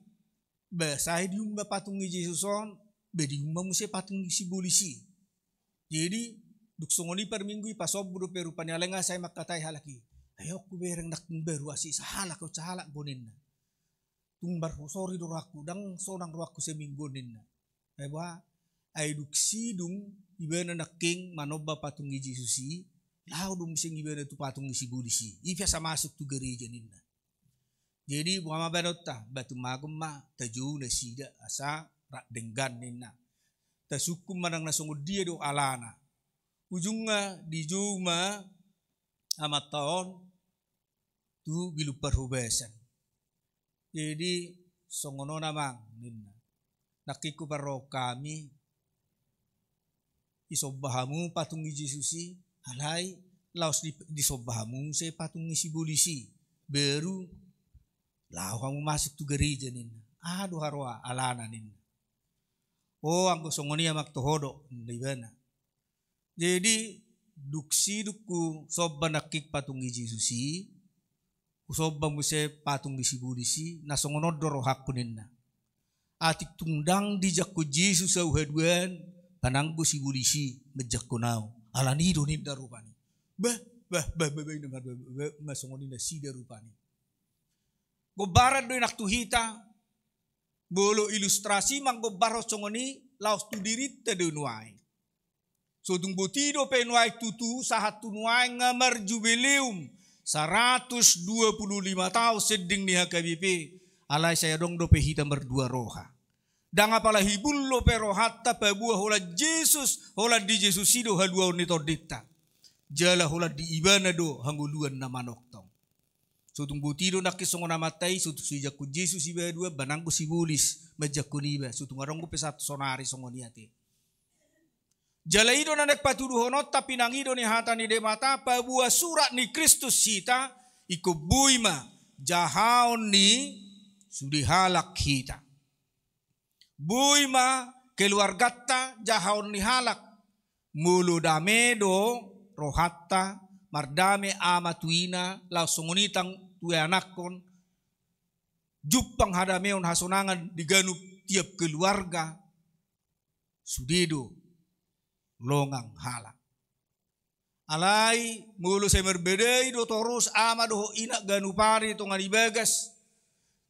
basahi diumba patung Yesuson be diumba muse patung Sibulisi. Jadi duk songoni per minggu pasob budo perupanya lenga saya makatai halaki. Ayo ku bereng nak beru asi sahala ko sahala boninna. Tumbar sorry doraku dang sonang roaku seminggu ninna. Eba ay duk sidung ibana naking manoba patung Yesusi. Lau dong sing ibana tu patung Sibulisi. Ipiasa masuk tu gereja ninna. Jadi buama banota batu magum ma taju na sida asa rak denggan ninna. Tasukum manang nasungod dia do alana. Ujungnya di juma amat tahun tu bilu perhubesan. Jadi songono namang ninna. Nakiku paro kami isobahamu patung Yesusi. Alay, laos di sobahamu saya patung si Bulisi. Baru lau kamu masuk tu gereja nin. Aduh harwa alana nin. Oh angko songoni amak tohodo ndibana. Jadi duksi duku sobba nakik patung Yesusi. Usobba muse patung si Bulisi na songono doro hakku ninna. Atik tungdang dijak ku Yesus au haduan panangku si Bulisi mejak kunau. Alani do ninda rupani. Bah masongoni na sida rupani. Gobaran do nak tuhita bolo ilustrasi mang gobaro songoni laos tu dirita do nuai. So dung botido pe nuai tutu sahat tu nuai ngamar jubileum 125 tahun seding ni HKBP. Alai saya dong do pe hitam berdua roha. Dang apalah hibul lo pero hatta pabuah hola Yesus hola di Yesus sido halua unito dita jala hola di ibana do hanguluan na manoktong so tunggu tido nakisongo na matay so sujak ku Yesus iba dua banangku Sibulis majak ku niba so tungarong ko pesat sonari songo niati jala ido na nagpatuduhonot tapi nangido ni hata ni demata pabuah surat ni Kristus sita ikubuima jahaon ni sudihalak hita. Buima keluargata jahaon ni halak mulu dame do rohatta mardame amatuina lausungunitang tuwe anakon jupang hadameon hasonangan diganup tiap keluarga sudido longang halak alai mulu saya berbedai do torus ama do inak ganupari tongan ibagas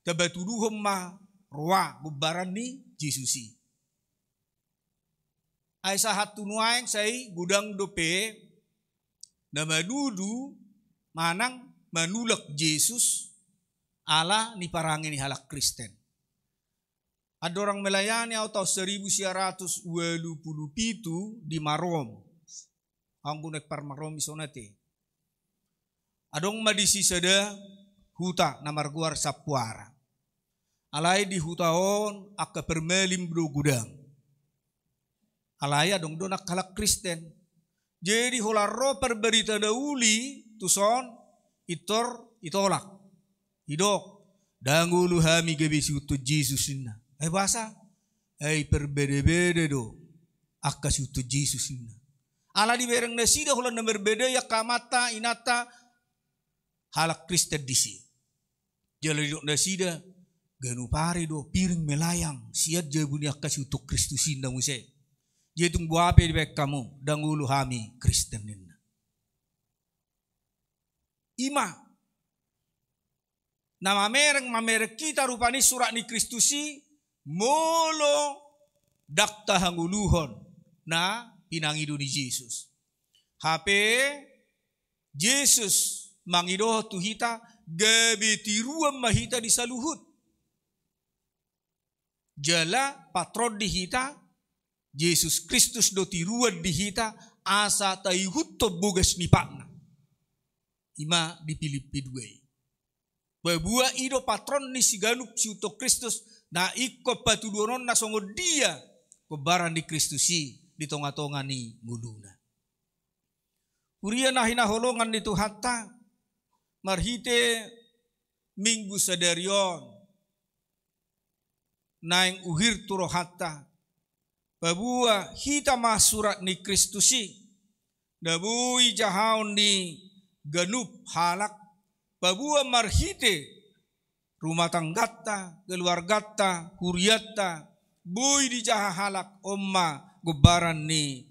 tabatuduhom ma roa bubaran ni Yesusi. Ay sahat tunuain say gudang dope na madudu manang manulak Jesus ala ni parangi ni halak Kristen. Ada orang melayani atau 1927 di Marom. Anggun ek par Marom isonate. Adong madisi sada huta namar guar Sapuara. Alai di hutaon akka permelim bro gudang. Alai adong donak halak Kristen. Jadi hola ro perberita dauli tuson itolak. Hidok dangulu hami gebisi utu Jesus inna. Bahasa perbeda-beda do akas utu Jesus inna. Ala di bereng nasida hola na berbeda ya kamata inata halak Kristen disi. Jala di nasida ganu pare do piring melayang siat jabuni akas utu Kristus inna muse. Jitung buape di bek kamu dangulu hami Kristen inna. Ima nama mamerek kita rupani surat ni Kristusi molo dakta hanguluhon na pinangido ni Jesus. HP Jesus mangido tuhita gabi tiruam mahita di saluhut. Jala patron dihita Jesus Kristus do tiruan dihita asa taihutto bogas ni pakna. Ima dipilih pidway. Babua ido patron ni siganup siuto Kristus na ikko patuduron na songo dia kebaran di Kristusi di tonga-tonga ni nguluna. Uria na hinaholongan dito hatta marhite minggu sadarion naing uhir turo hatta babua hita masurat ni Kristusi dabui jahaon ni ganup halak babua marhite rumah tanggata, keluargata, huriatta, boy di jaha halak omma gobaran ni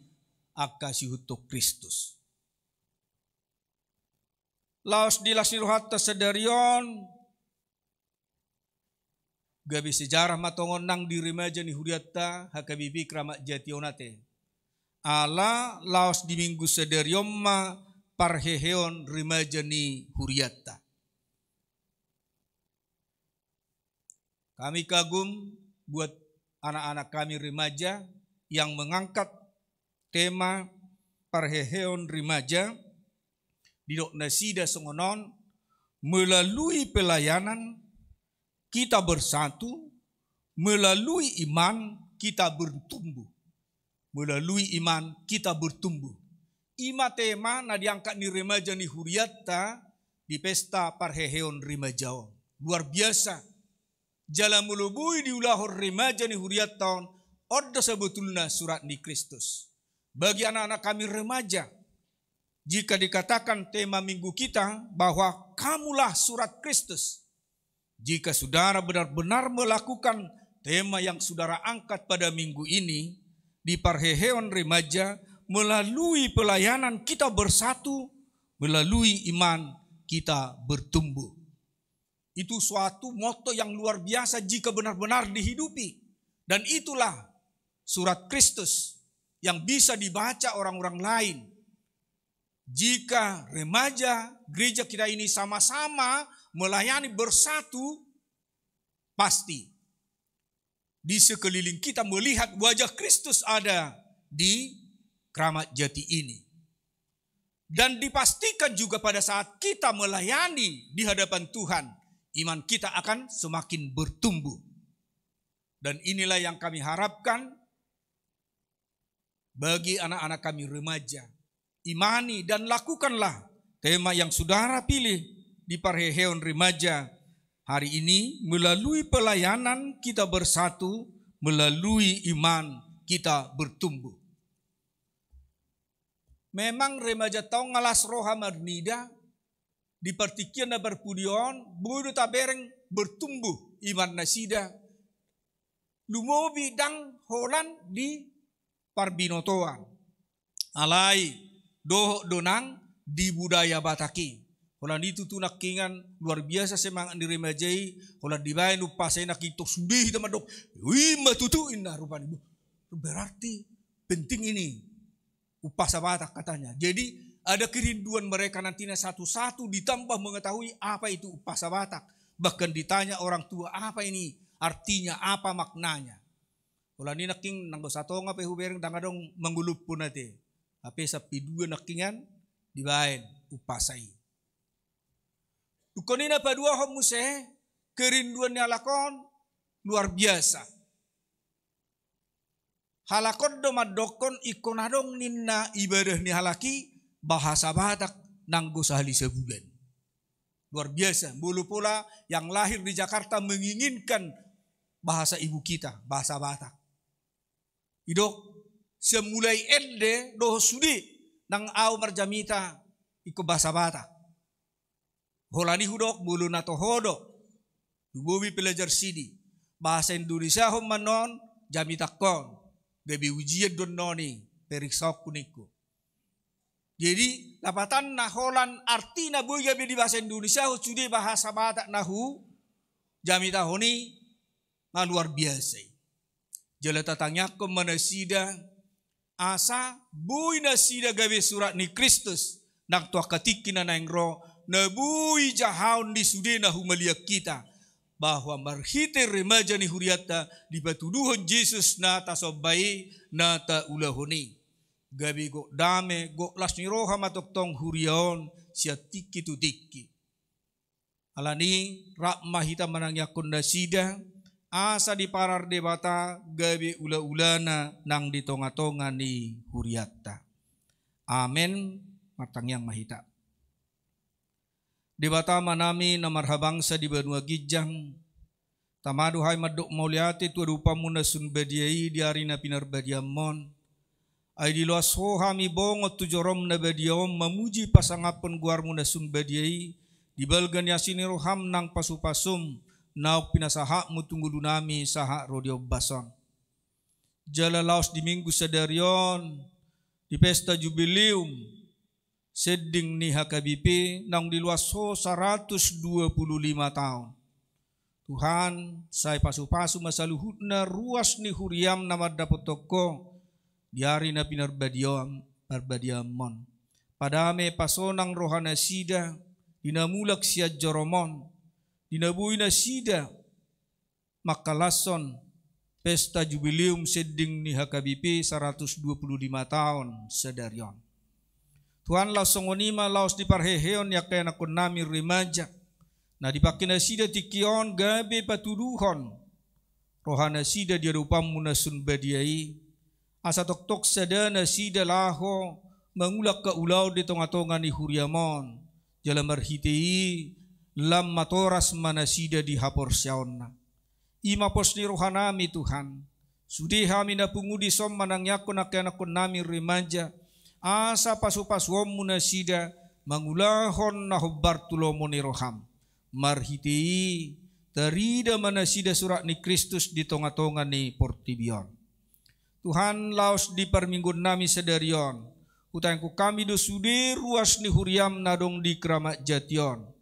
akasi huto Kristus. Laos dilasiruhatta sedarion gabi sejarah matongon nang di remaja ni huriatta hakabibi kramat jationate. Ala laos di minggu sedarion ma parheheon remaja ni huriatta. Kami kagum buat anak-anak kami remaja yang mengangkat tema parheheon remaja di dok nasida songonon melalui pelayanan kita bersatu, melalui iman kita bertumbuh. Melalui iman kita bertumbuh. Ima tema na diangkat ni remaja ni huriatta di pesta parheheon remajaon. Luar biasa. Jala mulubui di ulahor remaja ni huriat tahun ordo sebetulnya surat ni Kristus. Bagi anak-anak kami remaja, jika dikatakan tema minggu kita bahwa kamulah surat Kristus. Jika saudara benar-benar melakukan tema yang saudara angkat pada minggu ini di parheheon remaja, melalui pelayanan kita bersatu, melalui iman kita bertumbuh. Itu suatu moto yang luar biasa jika benar-benar dihidupi. Dan itulah surat Kristus yang bisa dibaca orang-orang lain. Jika remaja gereja kita ini sama-sama melayani bersatu, pasti di sekeliling kita melihat wajah Kristus ada di Kramat Jati ini. Dan dipastikan juga pada saat kita melayani di hadapan Tuhan, iman kita akan semakin bertumbuh. Dan inilah yang kami harapkan bagi anak-anak kami remaja. Imani dan lakukanlah tema yang saudara pilih di parheheon remaja hari ini. Melalui pelayanan kita bersatu, melalui iman kita bertumbuh. Memang remaja tahu ngalas roha marnida di pertikian na berpudion, budu tabereng bertumbuh iman nasida. Lumobi dang holan di parbinotoan. Alai doh donang di budaya Bataki. Holan itu tunak kingan luar biasa semangat di remajai. Holan dibayan upasay nakito sudih teman dok. Wih matutuin na rupanya. Berarti penting ini upasa Batak katanya. Jadi ada kerinduan mereka nantinya satu-satu ditambah mengetahui apa itu upasa Batak. Bahkan ditanya orang tua, apa ini? Artinya apa maknanya? Wala ni naking nanggo sato nga pehubereng tangadong manggulup po nate. Ape sa pidua nakingan dibain upasai. Dukonina padua homuse kerinduan ni halakon luar biasa. Halakon do madokon ikonadong ninna ibadah ni halaki bahasa Batak nanggo sahali sebulan. Luar biasa. Bulu pula yang lahir di Jakarta menginginkan bahasa ibu kita, bahasa Batak. Idok semulai ende doh sudi nang au marjamita iko bahasa Batak. Holani hudok bulu nato hodok. Dubobi pelajar sidi. Bahasa Indonesia hom manon jamita kon. Gabi ujian don noni periksok kuniko. Jadi lapatan na holan arti na buya di bahasa Indonesia sudi bahasa Batak nahu jamita honi na luar biasa. Jala tatangnya ko manasida asa buy nasida gawe surat ni Kristus nak tua katiki na naingro na buy jahaun di sude na humaliak kita bahwa marhite remaja ni huriata di batuduhon Yesus na tasobai na ta ulahoni gawe go dame go las ni roha matok tong huriaon sia tiki tu tiki alani rak mahita manangya kondasida asa di parar debata gabi ula-ulana nang di tonga-tonga ni huriata. Amen. Matang yang mahita. Debata manami na marhabangsa di Banua Gijang. Tamadu hai madok mauliati tu rupa muna sun badiai di arina pinar badiamon. Ai di luas ho hami bongot tu jorom na badiom memuji pasangapun guar muna sun badiai. Di balgan yasini roham nang pasupasum. Nauk pinasahak mutunggu dunami sahak rodio bason. Jala laos di minggu sedarion di pesta jubileum seding ni HKBP nang di luas ho 125 tahun. Tuhan saya pasu-pasu masaluhutna ruas ni huriam nama dapot toko diari na pinarbadiam barbadiamon. Padame pasonang rohana sida dinamulak siya joromon. Dinabuhi na sida makalason pesta jubileum seding ni HKBP 125 tahun sedarion. Tuhan laos songonima laos di parheheon ya kaya nakon nami remaja. Na dipakai na sida tikion gabe patuduhon. Rohana sida dia rupam munasun badiai. Asa tok-tok sada na sida laho mangulak ka ulaw di tonga-tonga ni huriamon. Jala marhitei lam matoras manasida di hapor siaonna. Ima pos ni rohanami Tuhan. Sudi hami na pungudi som manangyako na kianakon nami remaja. Asa pasu-pasuom munasida mangulahon na hubbar tulomo ni roham. Marhiti tarida manasida surat ni Kristus di tonga-tonga ni Portibion. Tuhan laos di perminggun nami sedarion. Utangku kami do sudi ruas ni huriam nadong di Kramat Jation.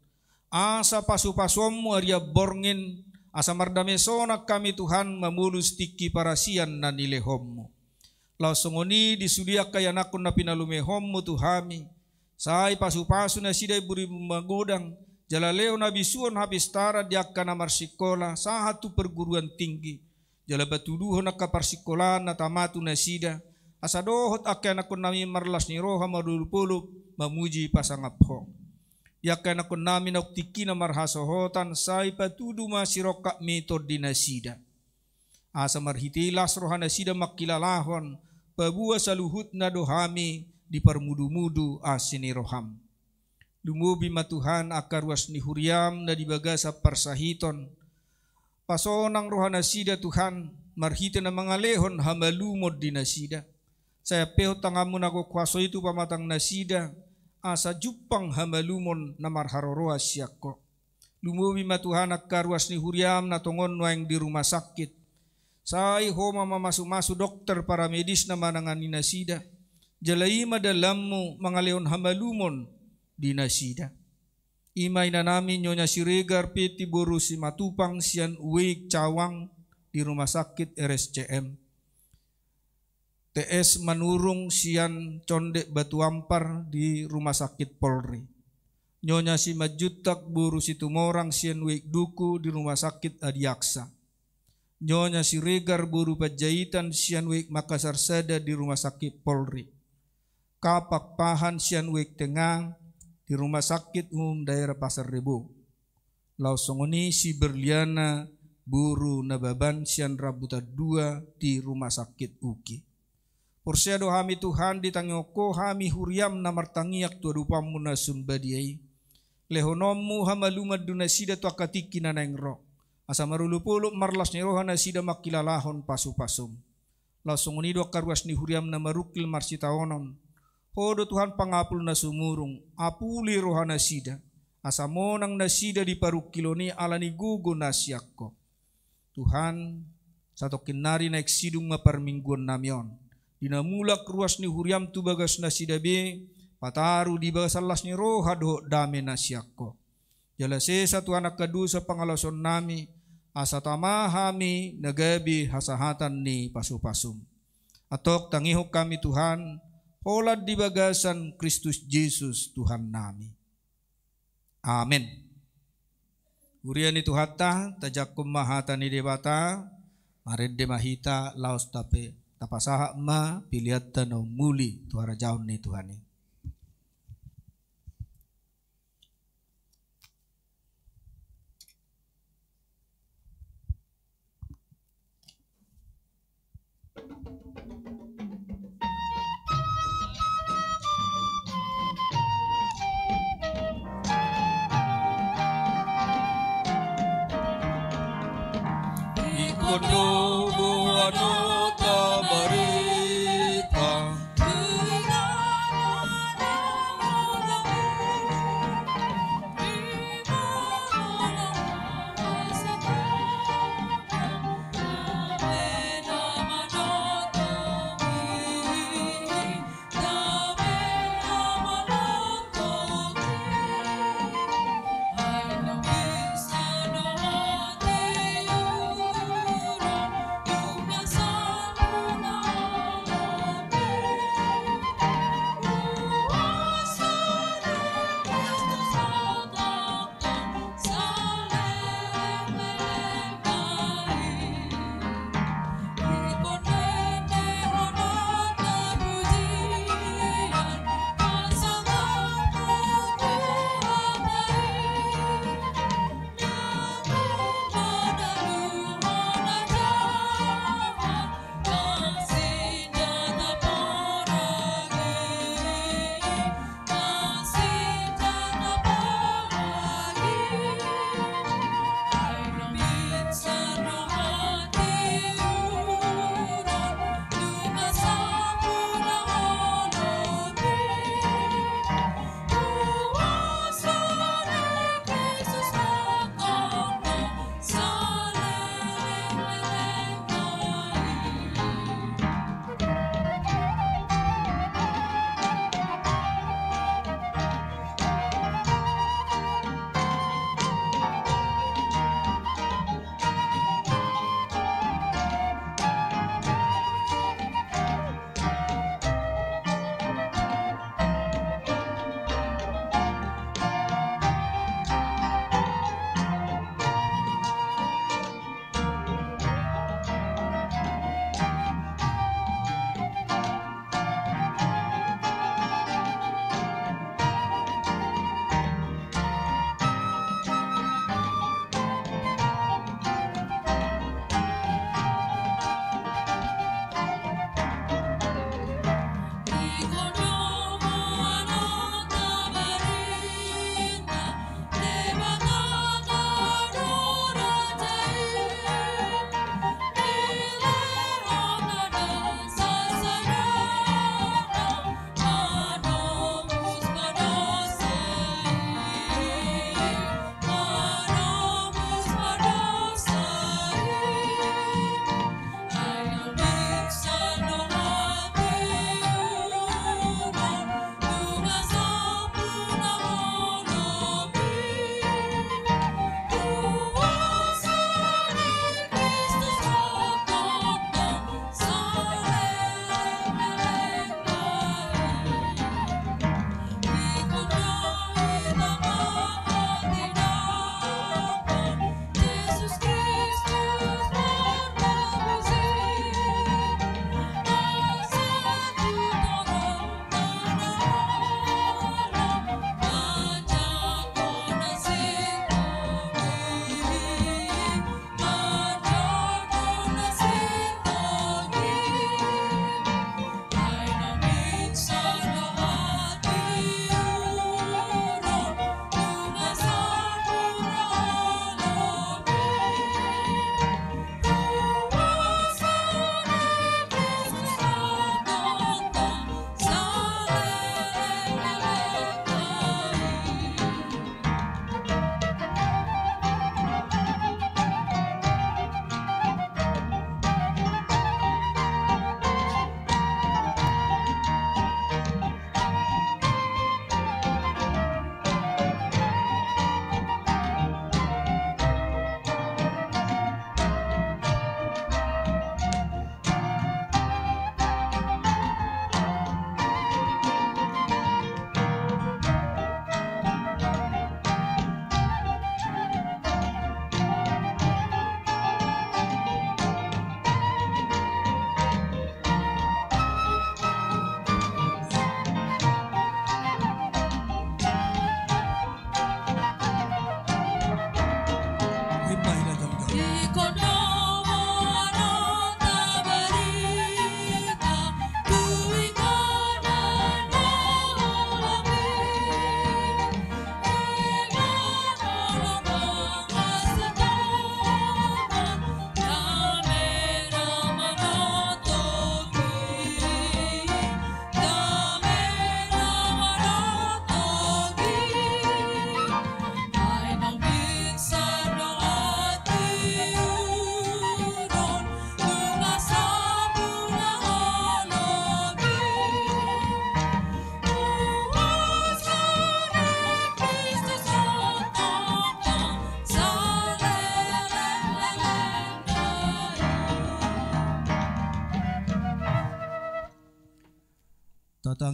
Asa pasu-pasumu aria borngin asa mardamesona kami Tuhan memulus tiki parasian na nilehommu. Lausongoni disudia kaya nakon na pinalumehommu Tuhami. Sai pasu-pasu na sidai buri magodang jalaleo na bisuon habis tara diakka na marsikola sahatu perguruan tinggi. Jala batuduho na kaparsikola na tamatu na sida. Asa dohot akya nakon nami marlas ni roha madulupulup memuji pasangaphong. Yakan ako namin aktiki na marhasohotan say patudu masiroka metod dinasida. Asa marhitilas rohana sida makilalahon pabua saluhut na dohami di parmudu-mudu asini roham. Lumubi matuhan akarwas ni huriam na dibagasa parsahiton. Pasonang rohana sida Tuhan marhita na mga lehon hamalumod dinasida. Saya peho tangamu na kukwaso itu pamatang nasida. Asa jupang hamalumon na marharoroa siyako. Lumuwi matuhanak karwas ni huriam na tongon nuang di rumah sakit. Sai homa mamasu-masu dokter para medis na manangani nasida. Jalai madalammu mga leon hamalumon di nasida. Imay na namin nyonya si Regar piti buru si matupang siyan uwig cawang di rumah sakit RSCM. TS manurung sian Conde Batu Ampar di rumah sakit Polri. Nyonya si majutak buru si tumorang sian wek duku di rumah sakit Adiaksa. Nyonya si regar buru pajahitan sian wek Makassar Sada di rumah sakit Polri. Kapak pahan sian wek tengah di rumah sakit umum daerah Pasar Rebo. Lausongoni si Berliana buru nababan sian Rabuta 2 di rumah sakit Uki. Porsiado hami Tuhan ditangoko hami huriam namartangiak tua dupamu nasun badiai. Lehonomu hamaluma dunasida tua katiki nanaengro. Asa marulu-pulu marlas ni rohana sida makilalahon pasu-pasum. Lausongoni doa karuas ni huriam namarukil marsitaonon. Hodo Tuhan pangapul na sumurung, apuli rohana sida, asa monang na sida di parukiloni alani gugo nasyakko. Tuhan, satu kinari na eksidung maparmingguan namion, dinamulak ruas ni huriam tu bagas na sida be, pataru di bagas alas ni roha do dame nasyakko. Jalase satu anak kadusa pangalason nami, asa tamahami nagabi hasahatan ni pasu-pasum. Atok tangihok kami Tuhan, Olad di bagasan Kristus Yesus Tuhan nami. Amin. Urian itu hatta tajakum mahata ni debata marede mahita laos tape tapasaha ma piliata no muli tuara jaun ni Tuhani. Kono buano tabarita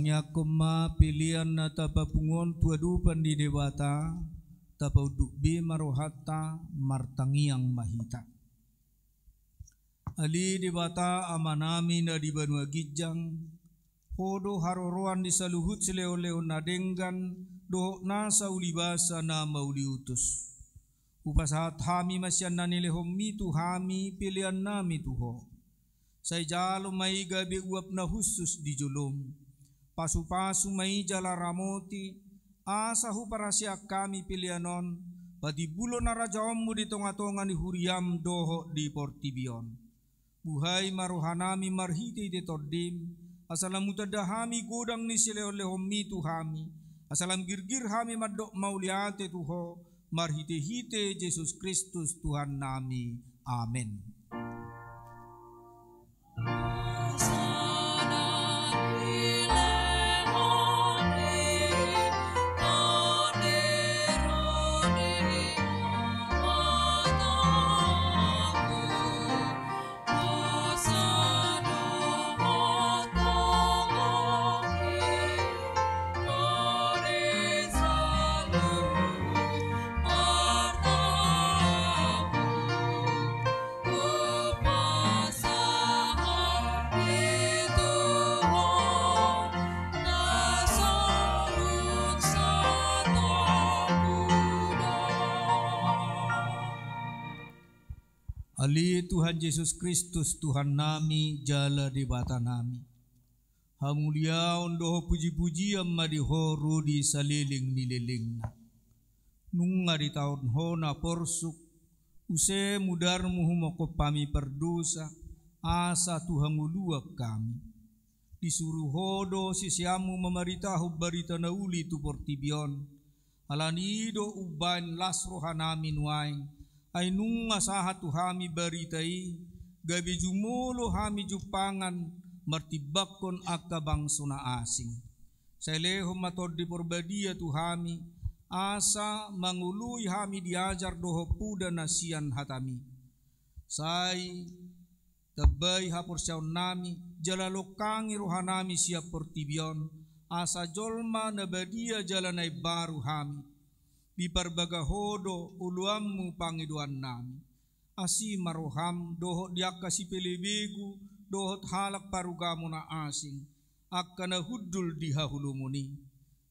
Sangya koma pilihan na tapapungon tuadupan di dewata tapaudukbi marohata martangiang mahita. Ali dewata amanami na di Banua Gijang hodo haroroan di saluhut sileo-leo nadenggan dohok nasa ulibasa na mauliutus. Upasahat hami masyan na nilehom mitu hami pilihan nami tuho. Say jalo may gabi uap na husus di julom. Pasu-pasu may jala ramoti, asa huparasya kami pilihanon, pati bulo na rajaommu di tonga-tonga ni huriam doho di Portibion. Buhay maruhanami marhiti di tordim, asalam mutadahami godang ni sileo-lehom mitu hami, asalam girgir hami madok mauliate tuho, marhite-hite Yesus Kristus Tuhan nami. Amin. Ali Tuhan Yesus Kristus Tuhan nami jala di bata nami. Hamulia doho puji-puji amma di horu di saliling nililing na. Nunga di tahun hona porsuk use mudarmu humoko pami perdosa asa Tuhan uluak kami. Disuruh hodo sisiamu memeritahu barita nauli tu Portibion. Alanido ubain lasrohanami nuaing. Ay nunga sahat tu hami baritai, gabi jumulo hami jupangan, martibakon akka bangso na asing. Sa ilehom matod di porbadia tu hami, asa mangului hami diajar doho puda na siyan hatami. Say tabay hapor siyaw nami, jalalokangi rohanami siya Portibion, asa jolma na badia jalanay baru hami. Di parbagahodo uluammu pangiduan nami. Asi maroham dohot diakka si pelebegu dohot halak parugamu na asing. Akka na hudul di hahulumuni.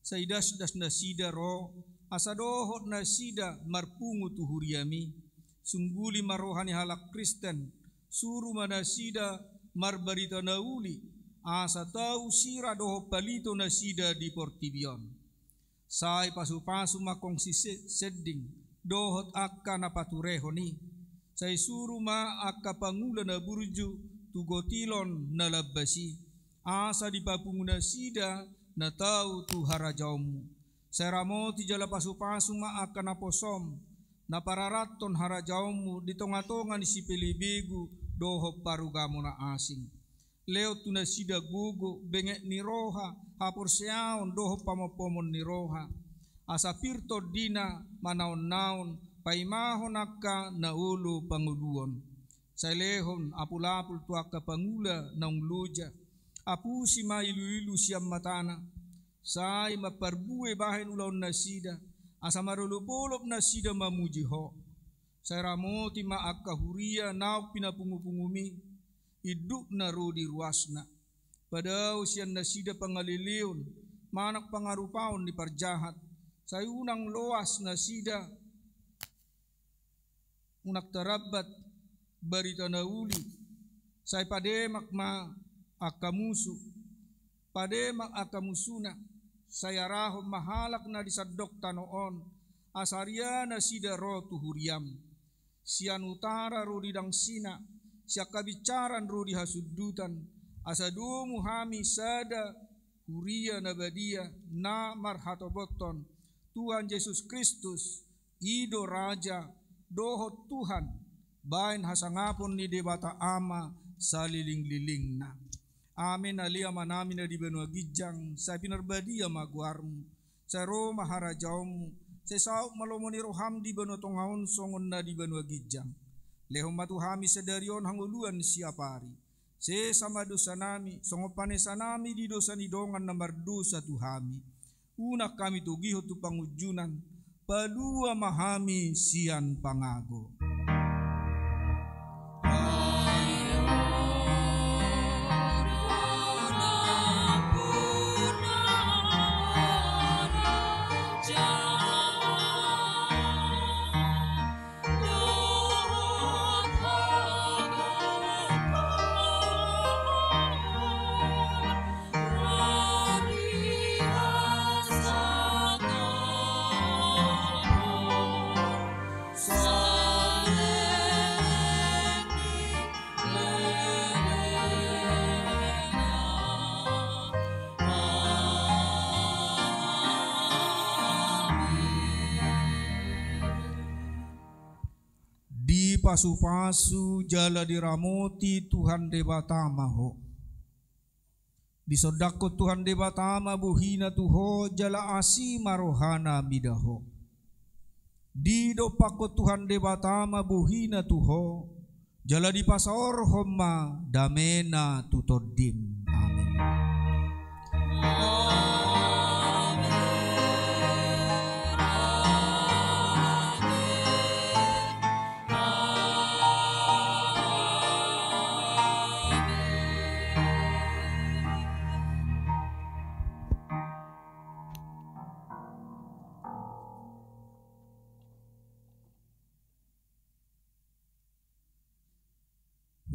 Saidas-das na sida ro asa dohot na sida marpungu tuhuriami. Sungguli marohani halak Kristen suru mana sida marbarita na uli. Asa tau sira dohot palito na sida di Portibion. Say pasu-pasu makong si sedding dohot akka na patureho ni. Say suru ma akka pangula na burju tugotilon na labasi. Asa di papunguna sida na tau tu harajaumu. Say ramoti jala pasu-pasu ma akka na posom na pararaton harajaumu di tonga-tonga ni si pelibegu dohot parugamu na asing. Leo tuna sida gugu bengek ni roha hapor siaon doho pamopomon ni roha asa pirto dina manaon-naon paimahon akka na ulu panguluon sa lehon apulapul tuaka pangula naung luja apu si mailu-ilu siyam matana say maparbue bahin ulaon na sida asa marulupulop na sida mamuji ho sa ramoti ma akka huria nauk pinapungu-pungumi iduk na rodi ruasna. Pada usian na sida pangaliliun, manak pangarupaon di parjahat. Sa unang loas na sida, unak tarabat barita na uli. Sa pademak ma akamusu, pademak akamusuna. Saya rahom mahalak na disadok tanoon, asaria na sida ro tuhuriam. Sian utara rodi dang sina, siya kabicaran rodi hasudutan, asadumu hami sada huria na badia na marhatoboton, Tuhan Yesus Kristus, ido Raja, dohot Tuhan, bain hasangapon ni debata ama saliling-liling na. Amin alia manami na di Banua Gijang, sa pinarbadia maguarmu, sa Roma harajaumu, sa sauk malomoni roham di Banua Tongaon songon na di Banua Gijang. Lehom matuhami sedarion hanguluan siapari. Se sama dosa nami, songo panesa nami di dosa ni dongan nomor dosa Tuhami. Una kami tugiho tu pangujunan, padua mahami sian pangago. Pasu-pasu jala diramoti Tuhan debatama ho. Disodako Tuhan debatama buhina tuho jala asi marohana bidaho. Didopako Tuhan debatama buhina tuho jala di pasaor homa damena tutodim. Amin.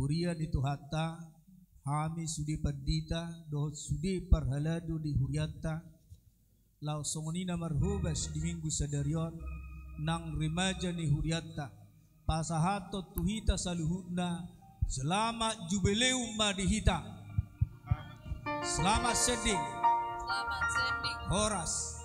Hurian itu hatta hami sudi perdita dohot sudi parhaladu di hurianta lau songonina marhubas di minggu sadarion nang remaja ni hurianta pasahato tuhita saluhutna selamat jubileum madihita selamat sending horas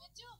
Maju.